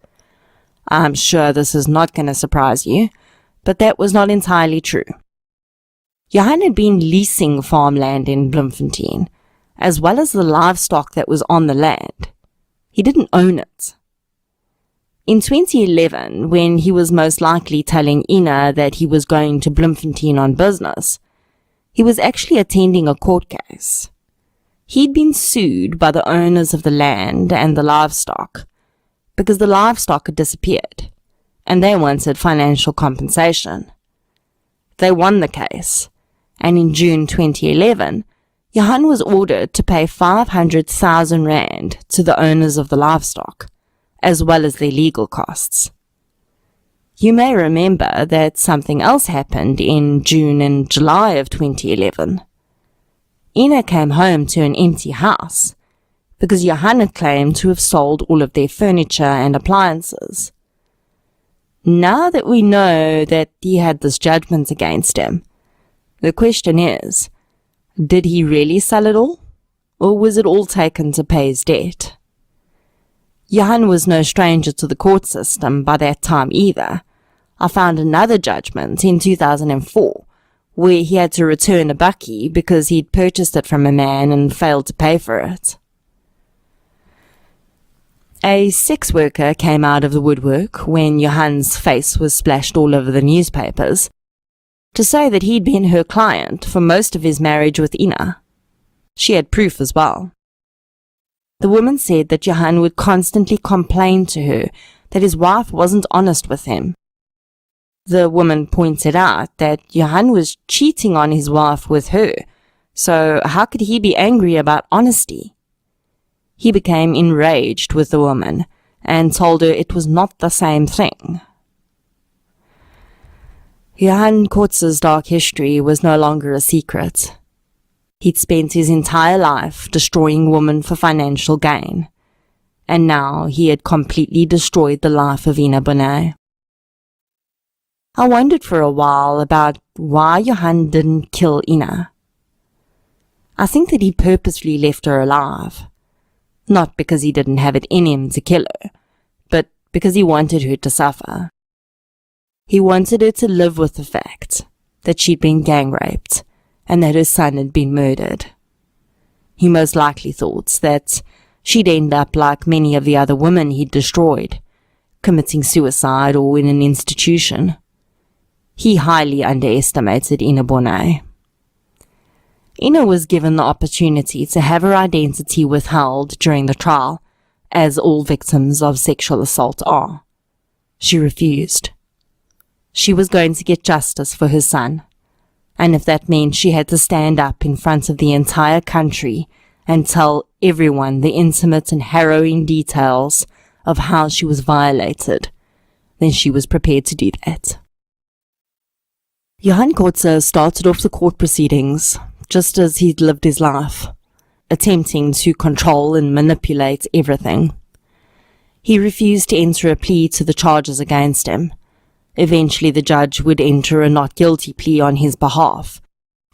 I'm sure this is not going to surprise you, but that was not entirely true. Johan had been leasing farmland in Bloemfontein, as well as the livestock that was on the land. He didn't own it. In 2011, when he was most likely telling Ina that he was going to Bloemfontein on business, he was actually attending a court case. He'd been sued by the owners of the land and the livestock because the livestock had disappeared, and they wanted financial compensation. They won the case, and in June 2011, Johan was ordered to pay 500,000 rand to the owners of the livestock, as well as their legal costs. You may remember that something else happened in June and July of 2011. Ina came home to an empty house because Johan had claimed to have sold all of their furniture and appliances. Now that we know that he had this judgment against him, the question is, did he really sell it all, or was it all taken to pay his debt? Johan was no stranger to the court system by that time either. I found another judgment in 2004 where he had to return a bakkie because he'd purchased it from a man and failed to pay for it. A sex worker came out of the woodwork when Johan's face was splashed all over the newspapers to say that he'd been her client for most of his marriage with Ina. She had proof as well. The woman said that Johan would constantly complain to her that his wife wasn't honest with him. The woman pointed out that Johan was cheating on his wife with her, so how could he be angry about honesty? He became enraged with the woman and told her it was not the same thing. Johan Kotze's dark history was no longer a secret. He'd spent his entire life destroying women for financial gain, and now he had completely destroyed the life of Ina Bonet. I wondered for a while about why Johan didn't kill Ina. I think that he purposely left her alive, not because he didn't have it in him to kill her, but because he wanted her to suffer. He wanted her to live with the fact that she'd been gang raped and that her son had been murdered. He most likely thought that she'd end up like many of the other women he'd destroyed, committing suicide or in an institution. He highly underestimated Ina Bonet. Ina was given the opportunity to have her identity withheld during the trial, as all victims of sexual assault are. She refused. She was going to get justice for her son, and if that meant she had to stand up in front of the entire country and tell everyone the intimate and harrowing details of how she was violated, then she was prepared to do that. Johan Kotze started off the court proceedings just as he'd lived his life, attempting to control and manipulate everything. He refused to enter a plea to the charges against him. Eventually the judge would enter a not guilty plea on his behalf,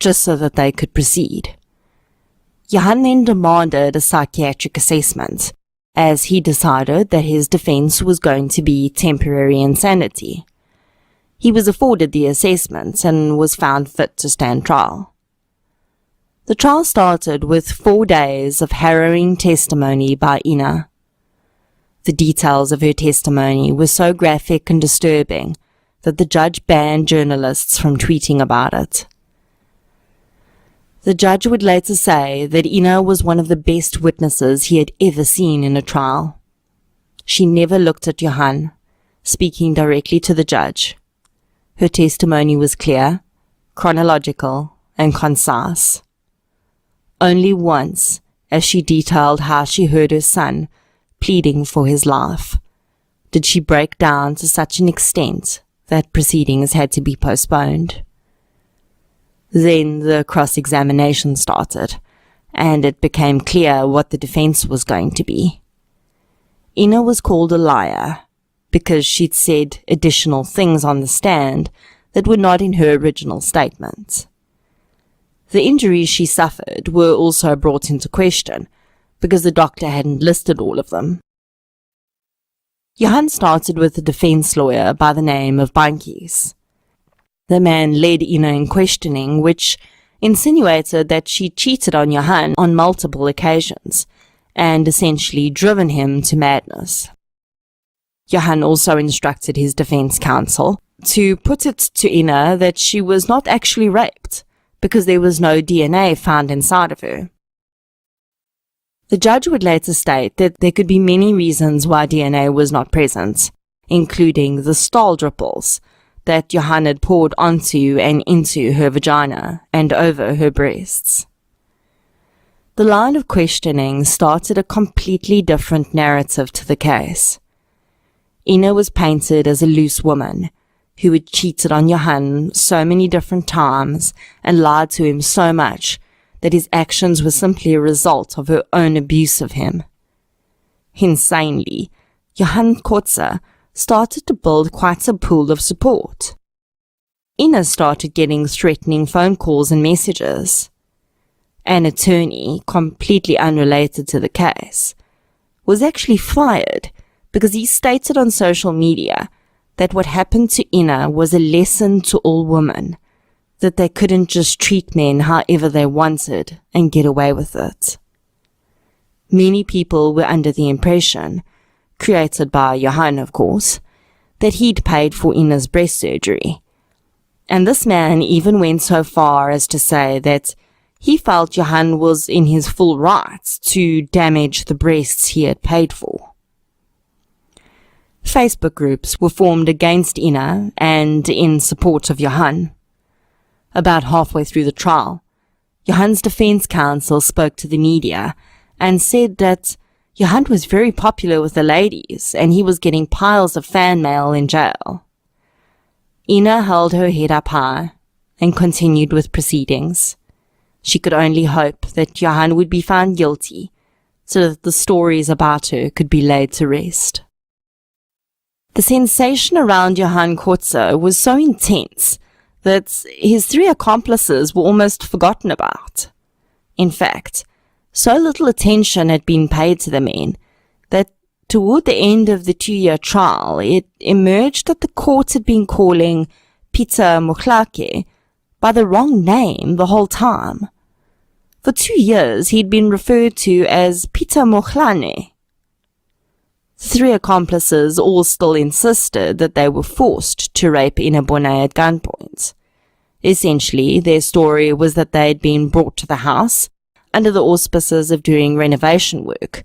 just so that they could proceed. Johan then demanded a psychiatric assessment, as he decided that his defense was going to be temporary insanity. He was afforded the assessment and was found fit to stand trial. The trial started with 4 days of harrowing testimony by Ina. The details of her testimony were so graphic and disturbing that the judge banned journalists from tweeting about it. The judge would later say that Ina was one of the best witnesses he had ever seen in a trial. She never looked at Johan, speaking directly to the judge. Her testimony was clear, chronological, and concise. Only once, as she detailed how she heard her son pleading for his life, did she break down to such an extent that proceedings had to be postponed. Then the cross-examination started, and it became clear what the defense was going to be. Ina was called a liar because she'd said additional things on the stand that were not in her original statement. The injuries she suffered were also brought into question because the doctor hadn't listed all of them. Johan started with a defense lawyer by the name of Bankies. The man led Ina in questioning, which insinuated that she cheated on Johan on multiple occasions and essentially driven him to madness. Johan also instructed his defense counsel to put it to Ina that she was not actually raped because there was no DNA found inside of her. The judge would later state that there could be many reasons why DNA was not present, including the stall ripples that Johan had poured onto and into her vagina and over her breasts. The line of questioning started a completely different narrative to the case. Ina was painted as a loose woman who had cheated on Johan so many different times and lied to him so much that his actions were simply a result of her own abuse of him. Insanely, Johan Kotze started to build quite a pool of support. Ina started getting threatening phone calls and messages. An attorney, completely unrelated to the case, was actually fired because he stated on social media that what happened to Ina was a lesson to all women, that they couldn't just treat men however they wanted and get away with it. Many people were under the impression, created by Johan of course, that he'd paid for Ina's breast surgery. And this man even went so far as to say that he felt Johan was in his full rights to damage the breasts he had paid for. Facebook groups were formed against Ina and in support of Johan. About halfway through the trial, Johan's defense counsel spoke to the media and said that Johan was very popular with the ladies and he was getting piles of fan mail in jail. Ina held her head up high and continued with proceedings. She could only hope that Johan would be found guilty so that the stories about her could be laid to rest. The sensation around Johan Kotze was so intense that his 3 accomplices were almost forgotten about. In fact, so little attention had been paid to the men that toward the end of the 2-year trial, it emerged that the court had been calling Peter Modemolle by the wrong name the whole time. For 2 years, he'd been referred to as Peter Modemolle. 3 accomplices all still insisted that they were forced to rape Ina Bonet at gunpoint. Essentially, their story was that they had been brought to the house under the auspices of doing renovation work,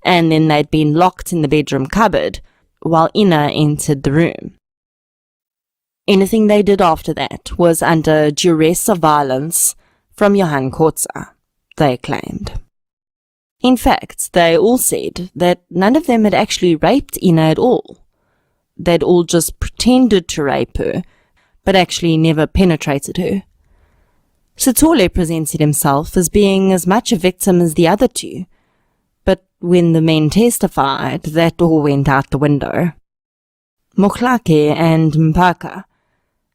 and then they'd been locked in the bedroom cupboard while Ina entered the room. Anything they did after that was under duress of violence from Johan Kotze, they claimed. In fact, they all said that none of them had actually raped Ina at all. They'd all just pretended to rape her, but actually never penetrated her. Sithole presented himself as being as much a victim as the other 2, but when the men testified, that all went out the window. Modemolle and Mpaka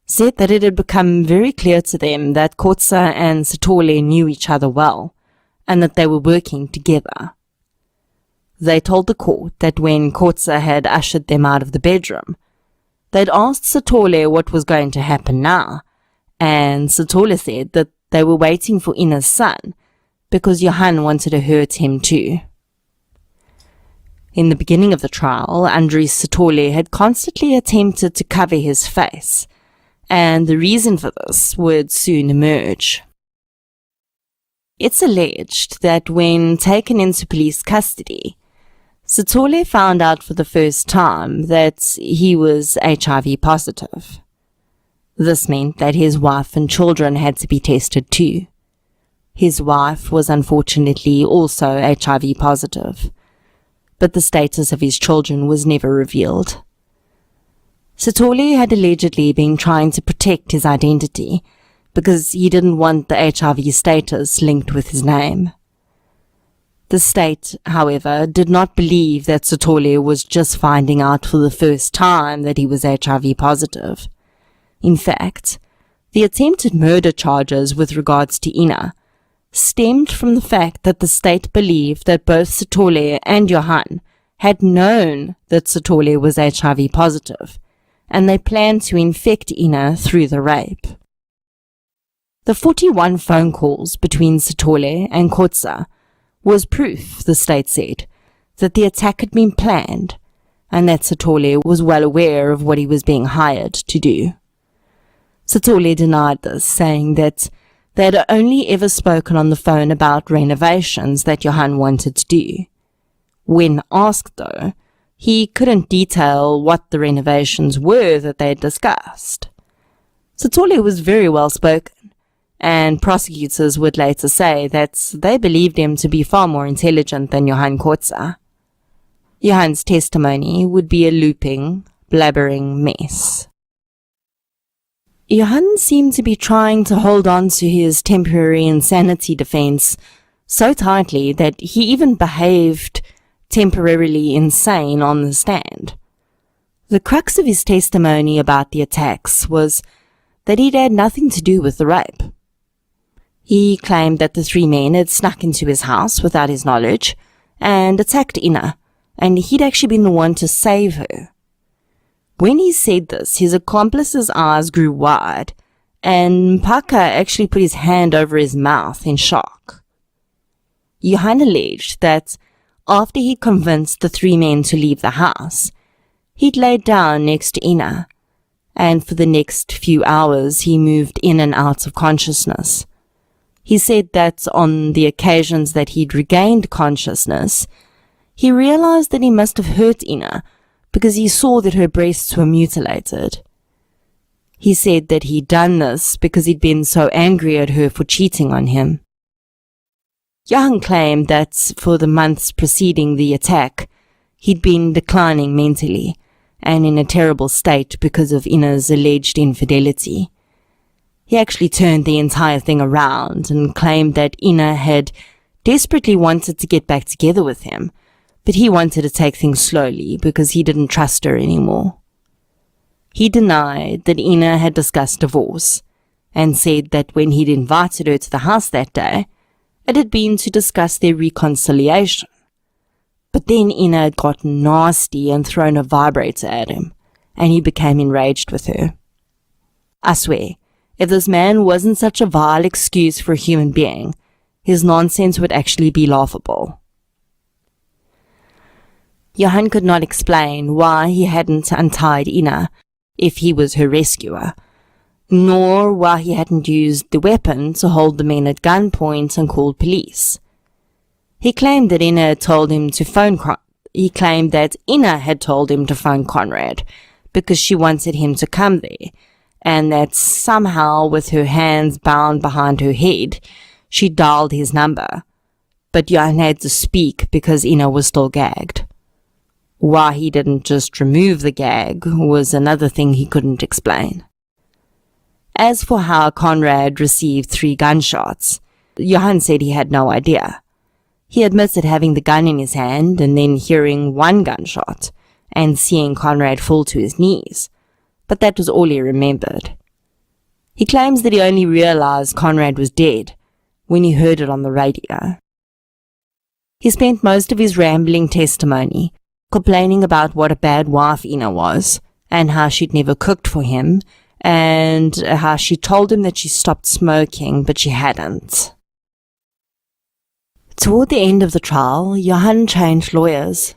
said that it had become very clear to them that Kotze and Sithole knew each other well, and that they were working together. They told the court that when Kotze had ushered them out of the bedroom, they'd asked Sithole what was going to happen now, and Sithole said that they were waiting for Ina's son, because Johan wanted to hurt him too. In the beginning of the trial, Andries Sithole had constantly attempted to cover his face, and the reason for this would soon emerge. It's alleged that when taken into police custody, Sithole found out for the first time that he was HIV positive. This meant that his wife and children had to be tested too. His wife was unfortunately also HIV positive, but the status of his children was never revealed. Sithole had allegedly been trying to protect his identity because he didn't want the HIV status linked with his name. The state, however, did not believe that Sithole was just finding out for the first time that he was HIV positive. In fact, the attempted murder charges with regards to Ina stemmed from the fact that the state believed that both Sithole and Johan had known that Sithole was HIV positive, and they planned to infect Ina through the rape. The 41 phone calls between Sithole and Kotze was proof, the state said, that the attack had been planned and that Sithole was well aware of what he was being hired to do. Sithole denied this, saying that they had only ever spoken on the phone about renovations that Johan wanted to do. When asked, though, he couldn't detail what the renovations were that they had discussed. Sithole was very well spoken, and prosecutors would later say that they believed him to be far more intelligent than Johan Kotze. Johan's testimony would be a looping, blabbering mess. Johan seemed to be trying to hold on to his temporary insanity defense so tightly that he even behaved temporarily insane on the stand. The crux of his testimony about the attacks was that he'd had nothing to do with the rape. He claimed that the 3 men had snuck into his house without his knowledge and attacked Ina, and he'd actually been the one to save her. When he said this, his accomplice's eyes grew wide, and Mpaka actually put his hand over his mouth in shock. Johan alleged that after he convinced the 3 men to leave the house, he'd laid down next to Ina, and for the next few hours he moved in and out of consciousness. He said that on the occasions that he'd regained consciousness, he realized that he must have hurt Ina because he saw that her breasts were mutilated. He said that he'd done this because he'd been so angry at her for cheating on him. Johan claimed that for the months preceding the attack, he'd been declining mentally and in a terrible state because of Ina's alleged infidelity. He actually turned the entire thing around and claimed that Ina had desperately wanted to get back together with him, but he wanted to take things slowly because he didn't trust her anymore. He denied that Ina had discussed divorce and said that when he'd invited her to the house that day, it had been to discuss their reconciliation. But then Ina had got nasty and thrown a vibrator at him, and he became enraged with her. I swear, if this man wasn't such a vile excuse for a human being, his nonsense would actually be laughable. Johan could not explain why he hadn't untied Ina if he was her rescuer, nor why he hadn't used the weapon to hold the men at gunpoint and called police. He claimed that Ina had told him to phone Conrad because she wanted him to come there, and that somehow with her hands bound behind her head, she dialed his number. But Johan had to speak because Ina was still gagged. Why he didn't just remove the gag was another thing he couldn't explain. As for how Conrad received 3 gunshots, Johan said he had no idea. He admitted having the gun in his hand and then hearing 1 gunshot and seeing Conrad fall to his knees, but that was all he remembered. He claims that he only realized Conrad was dead when he heard it on the radio. He spent most of his rambling testimony complaining about what a bad wife Ina was, and how she'd never cooked for him, and how she told him that she stopped smoking, but she hadn't. Toward the end of the trial, Johan changed lawyers.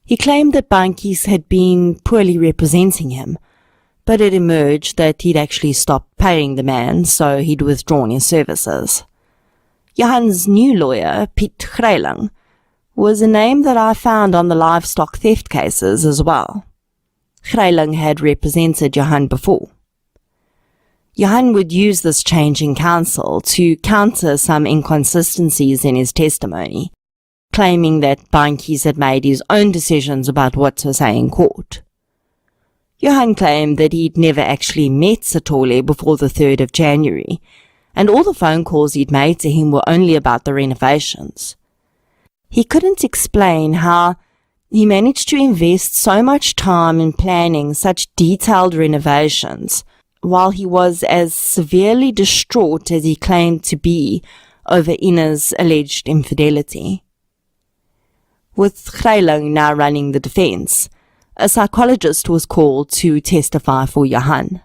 He claimed that Bankies had been poorly representing him, but it emerged that he'd actually stopped paying the man, so he'd withdrawn his services. Johan's new lawyer, Piet Greiling, was a name that I found on the livestock theft cases as well. Greiling had represented Johan before. Johan would use this change in counsel to counter some inconsistencies in his testimony, claiming that Bankies had made his own decisions about what to say in court. Johan claimed that he'd never actually met Sithole before the 3rd of January, and all the phone calls he'd made to him were only about the renovations. He couldn't explain how he managed to invest so much time in planning such detailed renovations while he was as severely distraught as he claimed to be over Ina's alleged infidelity. With Greiling now running the defense, a psychologist was called to testify for Johan.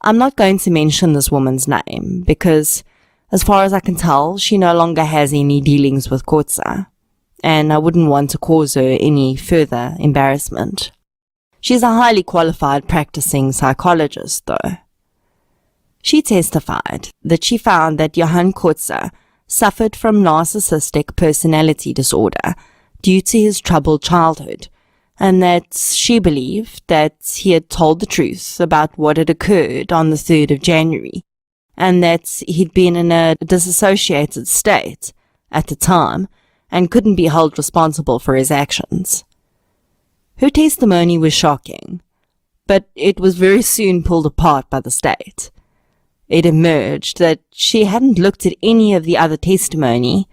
I'm not going to mention this woman's name because, as far as I can tell, she no longer has any dealings with Kotze, and I wouldn't want to cause her any further embarrassment. She's a highly qualified practicing psychologist, though. She testified that she found that Johan Kotze suffered from narcissistic personality disorder due to his troubled childhood, and that she believed that he had told the truth about what had occurred on the 3rd of January, and that he'd been in a disassociated state at the time and couldn't be held responsible for his actions. Her testimony was shocking, but it was very soon pulled apart by the state. It emerged that she hadn't looked at any of the other testimony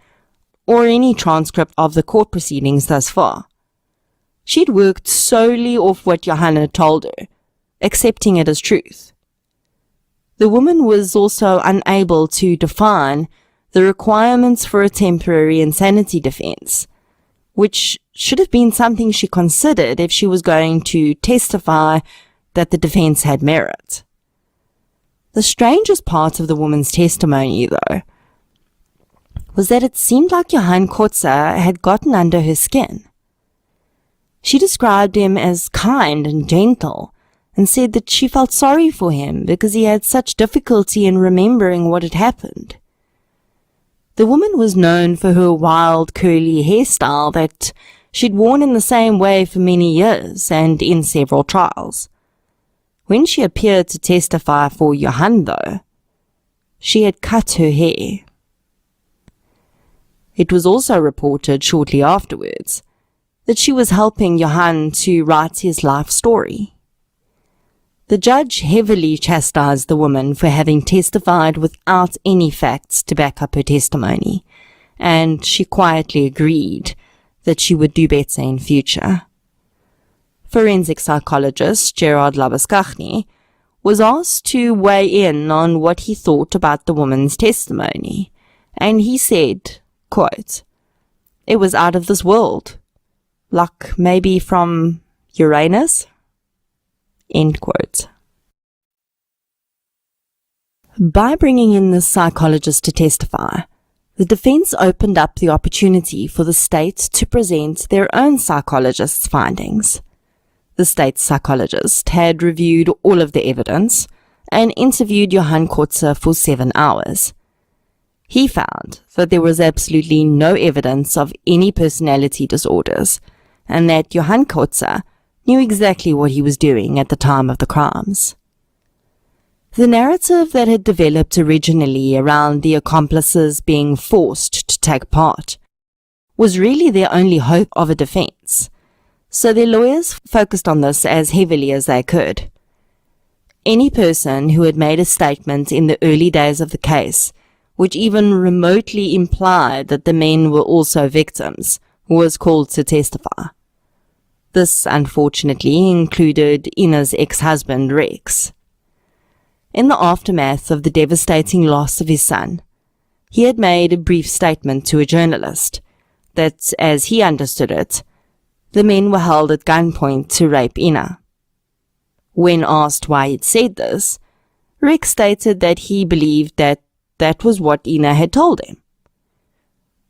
or any transcript of the court proceedings thus far. She'd worked solely off what Johan had told her, accepting it as truth. The woman was also unable to define the requirements for a temporary insanity defense, which should have been something she considered if she was going to testify that the defense had merit. The strangest part of the woman's testimony, though, was that it seemed like Johan Kotze had gotten under her skin. She described him as kind and gentle, and said that she felt sorry for him because he had such difficulty in remembering what had happened. The woman was known for her wild, curly hairstyle that she'd worn in the same way for many years and in several trials. When she appeared to testify for Johan, though, she had cut her hair. It was also reported shortly afterwards that she was helping Johan to write his life story. The judge heavily chastised the woman for having testified without any facts to back up her testimony, and she quietly agreed that she would do better in future. Forensic psychologist Gerard Labuskaghni was asked to weigh in on what he thought about the woman's testimony, and he said, quote, "It was out of this world, like maybe from Uranus," end quote. By bringing in this psychologist to testify, the defense opened up the opportunity for the state to present their own psychologist's findings. The state's psychologist had reviewed all of the evidence and interviewed Johan Kotze for 7 hours. He found that there was absolutely no evidence of any personality disorders, and that Johan Kotze knew exactly what he was doing at the time of the crimes. The narrative that had developed originally around the accomplices being forced to take part was really their only hope of a defense, so their lawyers focused on this as heavily as they could. Any person who had made a statement in the early days of the case, which even remotely implied that the men were also victims, was called to testify. This, unfortunately, included Ina's ex-husband, Rex. In the aftermath of the devastating loss of his son, he had made a brief statement to a journalist that, as he understood it, the men were held at gunpoint to rape Ina. When asked why he'd said this, Rex stated that he believed that that was what Ina had told him.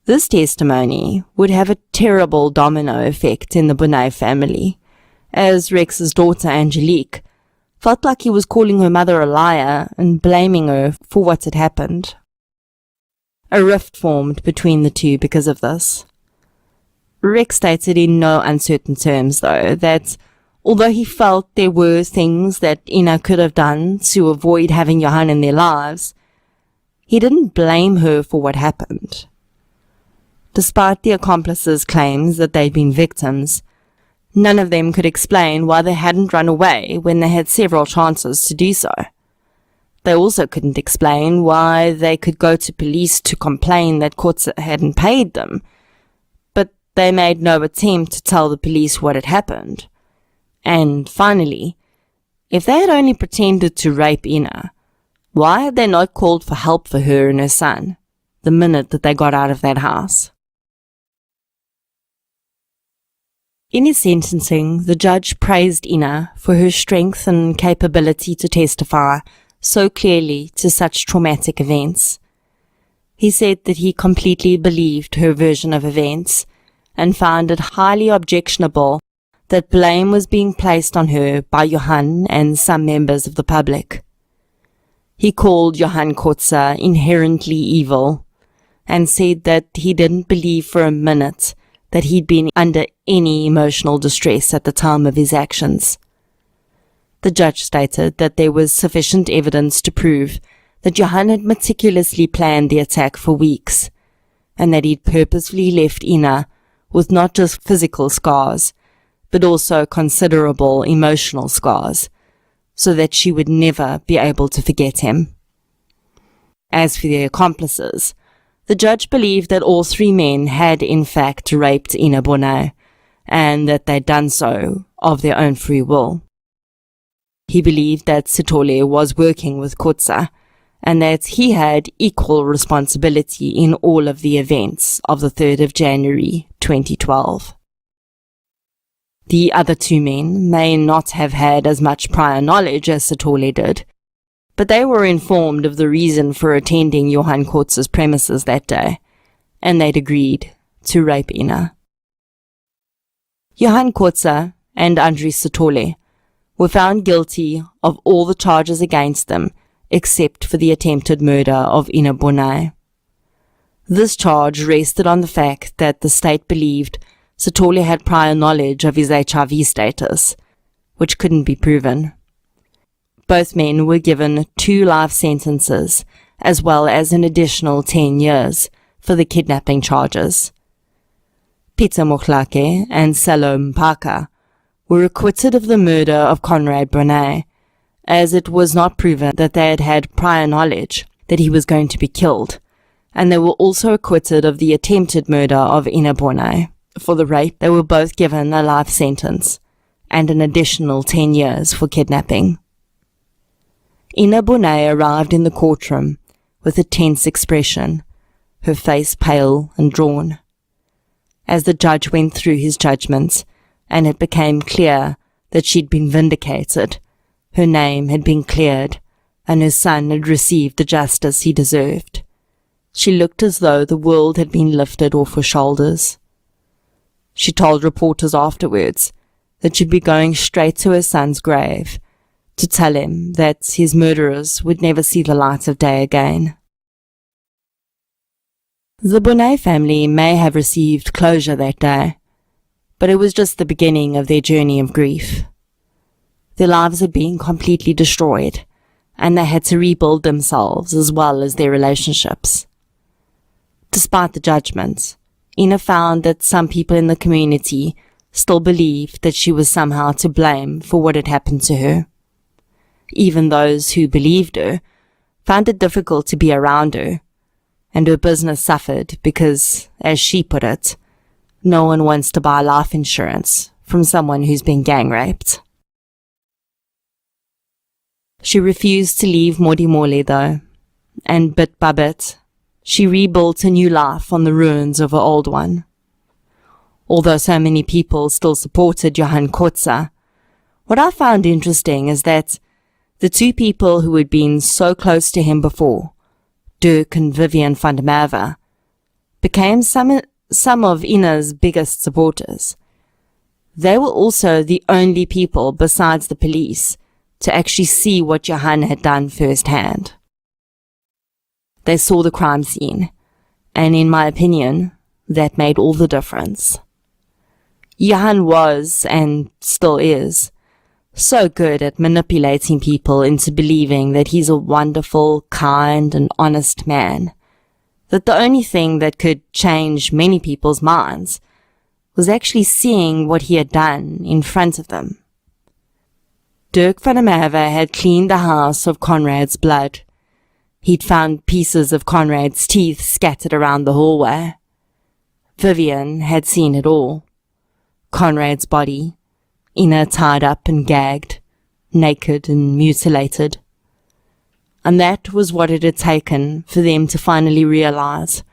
This testimony would have a terrible domino effect in the Bonet family, as Rex's daughter Angelique felt like he was calling her mother a liar and blaming her for what had happened. A rift formed between the two because of this. Rex stated in no uncertain terms, though, that although he felt there were things that Ina could have done to avoid having Johan in their lives, he didn't blame her for what happened. Despite the accomplices' claims that they'd been victims, none of them could explain why they hadn't run away when they had several chances to do so. They also couldn't explain why they could go to police to complain that Kotze hadn't paid them, but they made no attempt to tell the police what had happened. And finally, if they had only pretended to rape Ina, why had they not called for help for her and her son the minute that they got out of that house? In his sentencing, the judge praised Ina for her strength and capability to testify so clearly to such traumatic events. He said that he completely believed her version of events and found it highly objectionable that blame was being placed on her by Johan and some members of the public. He called Johan Kotze inherently evil and said that he didn't believe for a minute that he'd been under any emotional distress at the time of his actions. The judge stated that there was sufficient evidence to prove that Johan had meticulously planned the attack for weeks, and that he'd purposefully left Ina with not just physical scars, but also considerable emotional scars, so that she would never be able to forget him. As for the accomplices, the judge believed that all three men had in fact raped Modemolle, and that they'd done so of their own free will. He believed that Sithole was working with Kotze, and that he had equal responsibility in all of the events of the 3rd of January 2012. The other two men may not have had as much prior knowledge as Sithole did, but they were informed of the reason for attending Johan Kotze's premises that day, and they'd agreed to rape Ina. Johan Kotze and Andries Sithole were found guilty of all the charges against them except for the attempted murder of Modemolle. This charge rested on the fact that the state believed Sithole had prior knowledge of his HIV status, which couldn't be proven. Both men were given 2 life sentences, as well as an additional 10 years for the kidnapping charges. Peter Mohlake and Salome Mpaka were acquitted of the murder of Conrad Brunet, as it was not proven that they had had prior knowledge that he was going to be killed, and they were also acquitted of the attempted murder of Modemolle. For the rape, they were both given a life sentence, and an additional 10 years for kidnapping. Modemolle arrived in the courtroom with a tense expression, her face pale and drawn. As the judge went through his judgments, and it became clear that she'd been vindicated, her name had been cleared, and her son had received the justice he deserved, she looked as though the world had been lifted off her shoulders. She told reporters afterwards that she'd be going straight to her son's grave to tell him that his murderers would never see the light of day again. The Brunet family may have received closure that day, but it was just the beginning of their journey of grief. Their lives had been completely destroyed, and they had to rebuild themselves as well as their relationships. Despite the judgment, Ina found that some people in the community still believed that she was somehow to blame for what had happened to her. Even those who believed her found it difficult to be around her, and her business suffered because, as she put it, no one wants to buy life insurance from someone who's been gang raped. She refused to leave Modimolle though, and bit by bit, she rebuilt a new life on the ruins of her old one. Although so many people still supported Johan Kotze, what I found interesting is that the two people who had been so close to him before, Dirk and Vivian van der Merwe, became some of Ina's biggest supporters. They were also the only people besides the police to actually see what Johan had done firsthand. They saw the crime scene, and in my opinion, that made all the difference. Johan was, and still is, so good at manipulating people into believing that he's a wonderful, kind, and honest man, that the only thing that could change many people's minds was actually seeing what he had done in front of them. Dirk van der Merwe had cleaned the house of Conrad's blood. He'd found pieces of Conrad's teeth scattered around the hallway. Vivian had seen it all. Conrad's body, Ina tied up and gagged, naked and mutilated. And that was what it had taken for them to finally realize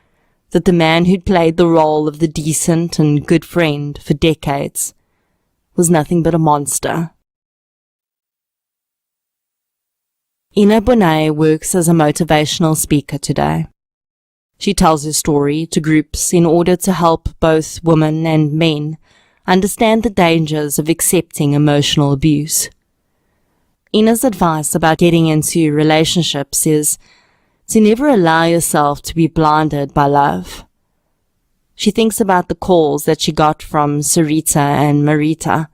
that the man who'd played the role of the decent and good friend for decades was nothing but a monster. Ina Bonet works as a motivational speaker today. She tells her story to groups in order to help both women and men understand the dangers of accepting emotional abuse. Ina's advice about getting into relationships is to never allow yourself to be blinded by love. She thinks about the calls that she got from Sarita and Marita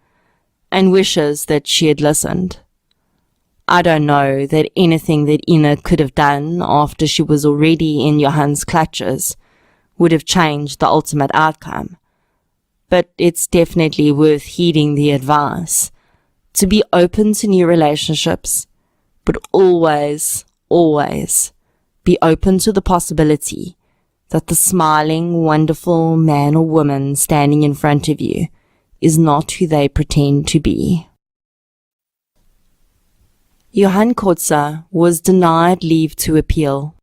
and wishes that she had listened. I don't know that anything that Ina could have done after she was already in Johan's clutches would have changed the ultimate outcome, but it's definitely worth heeding the advice to be open to new relationships, but always, always be open to the possibility that the smiling, wonderful man or woman standing in front of you is not who they pretend to be. Johan Kotze was denied leave to appeal.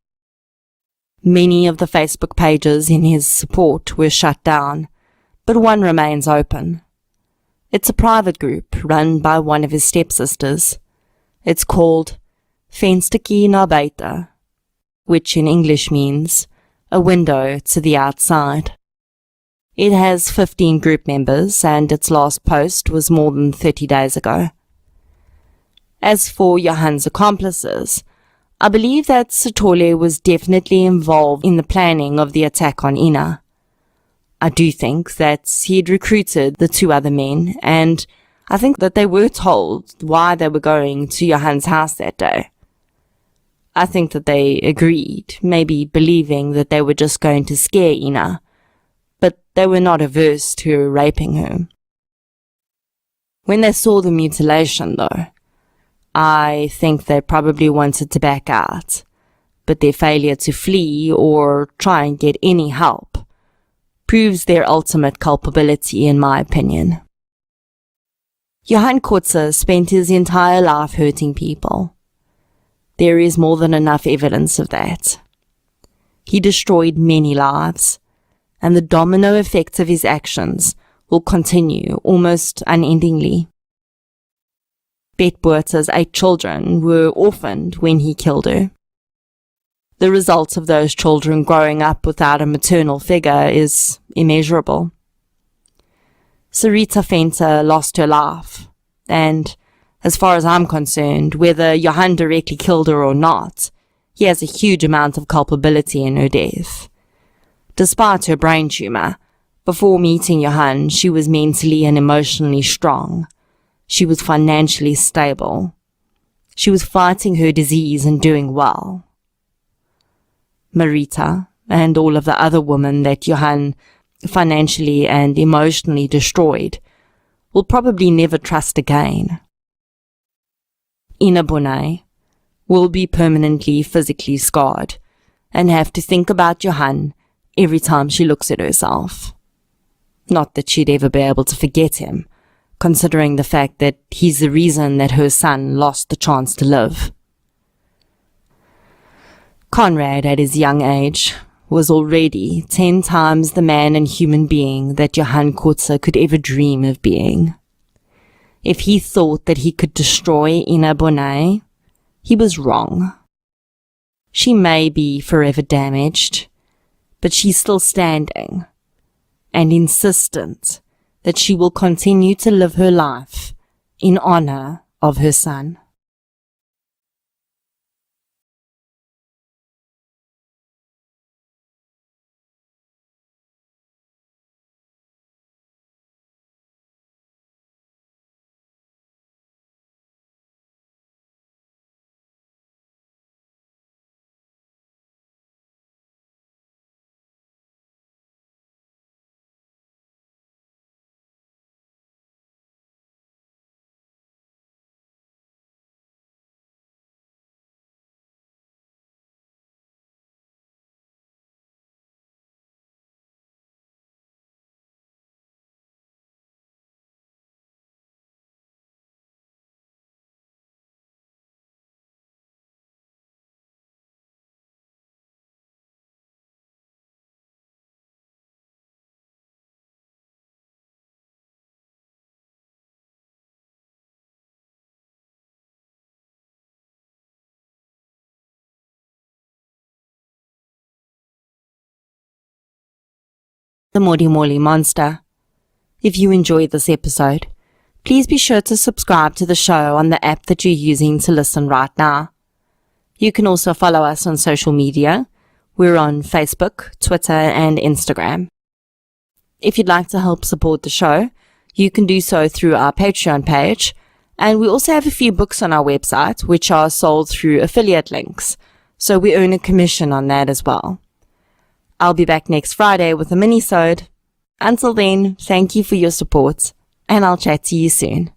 Many of the Facebook pages in his support were shut down, but one remains open. It's a private group run by one of his stepsisters. It's called Venstertjie na buite, which in English means a window to the outside. It has 15 group members, and its last post was more than 30 days ago. As for Johan's accomplices, I believe that Sithole was definitely involved in the planning of the attack on Ina. I do think that he had recruited the two other men, and I think that they were told why they were going to Johan's house that day. I think that they agreed, maybe believing that they were just going to scare Ina, but they were not averse to raping her. When they saw the mutilation, though, I think they probably wanted to back out, but their failure to flee or try and get any help proves their ultimate culpability, in my opinion. Johan Kotze spent his entire life hurting people. There is more than enough evidence of that. He destroyed many lives, and the domino effect of his actions will continue almost unendingly. Bet Botha's 8 children were orphaned when he killed her. The result of those children growing up without a maternal figure is immeasurable. Sarita Venter lost her life, and as far as I'm concerned, whether Johan directly killed her or not, he has a huge amount of culpability in her death. Despite her brain tumor, before meeting Johan, she was mentally and emotionally strong. She was financially stable. She was fighting her disease and doing well. Marita and all of the other women that Johan financially and emotionally destroyed will probably never trust again. Ina Bonet will be permanently physically scarred and have to think about Johan every time she looks at herself. Not that she'd ever be able to forget him, considering the fact that he's the reason that her son lost the chance to live. Conrad, at his young age, was already 10 times the man and human being that Johan Kotze could ever dream of being. If he thought that he could destroy Ina Bonet, he was wrong. She may be forever damaged, but she's still standing and insistent that she will continue to live her life in honor of her son. the Modimolle monster. If you enjoyed this episode, please be sure to subscribe to the show on the app that you're using to listen right now. You can also follow us on social media. We're on Facebook, Twitter, and Instagram. If you'd like to help support the show, you can do so through our Patreon page, and we also have a few books on our website which are sold through affiliate links, so we earn a commission on that as well. I'll be back next Friday with a mini-sode. Until then, thank you for your support, and I'll chat to you soon.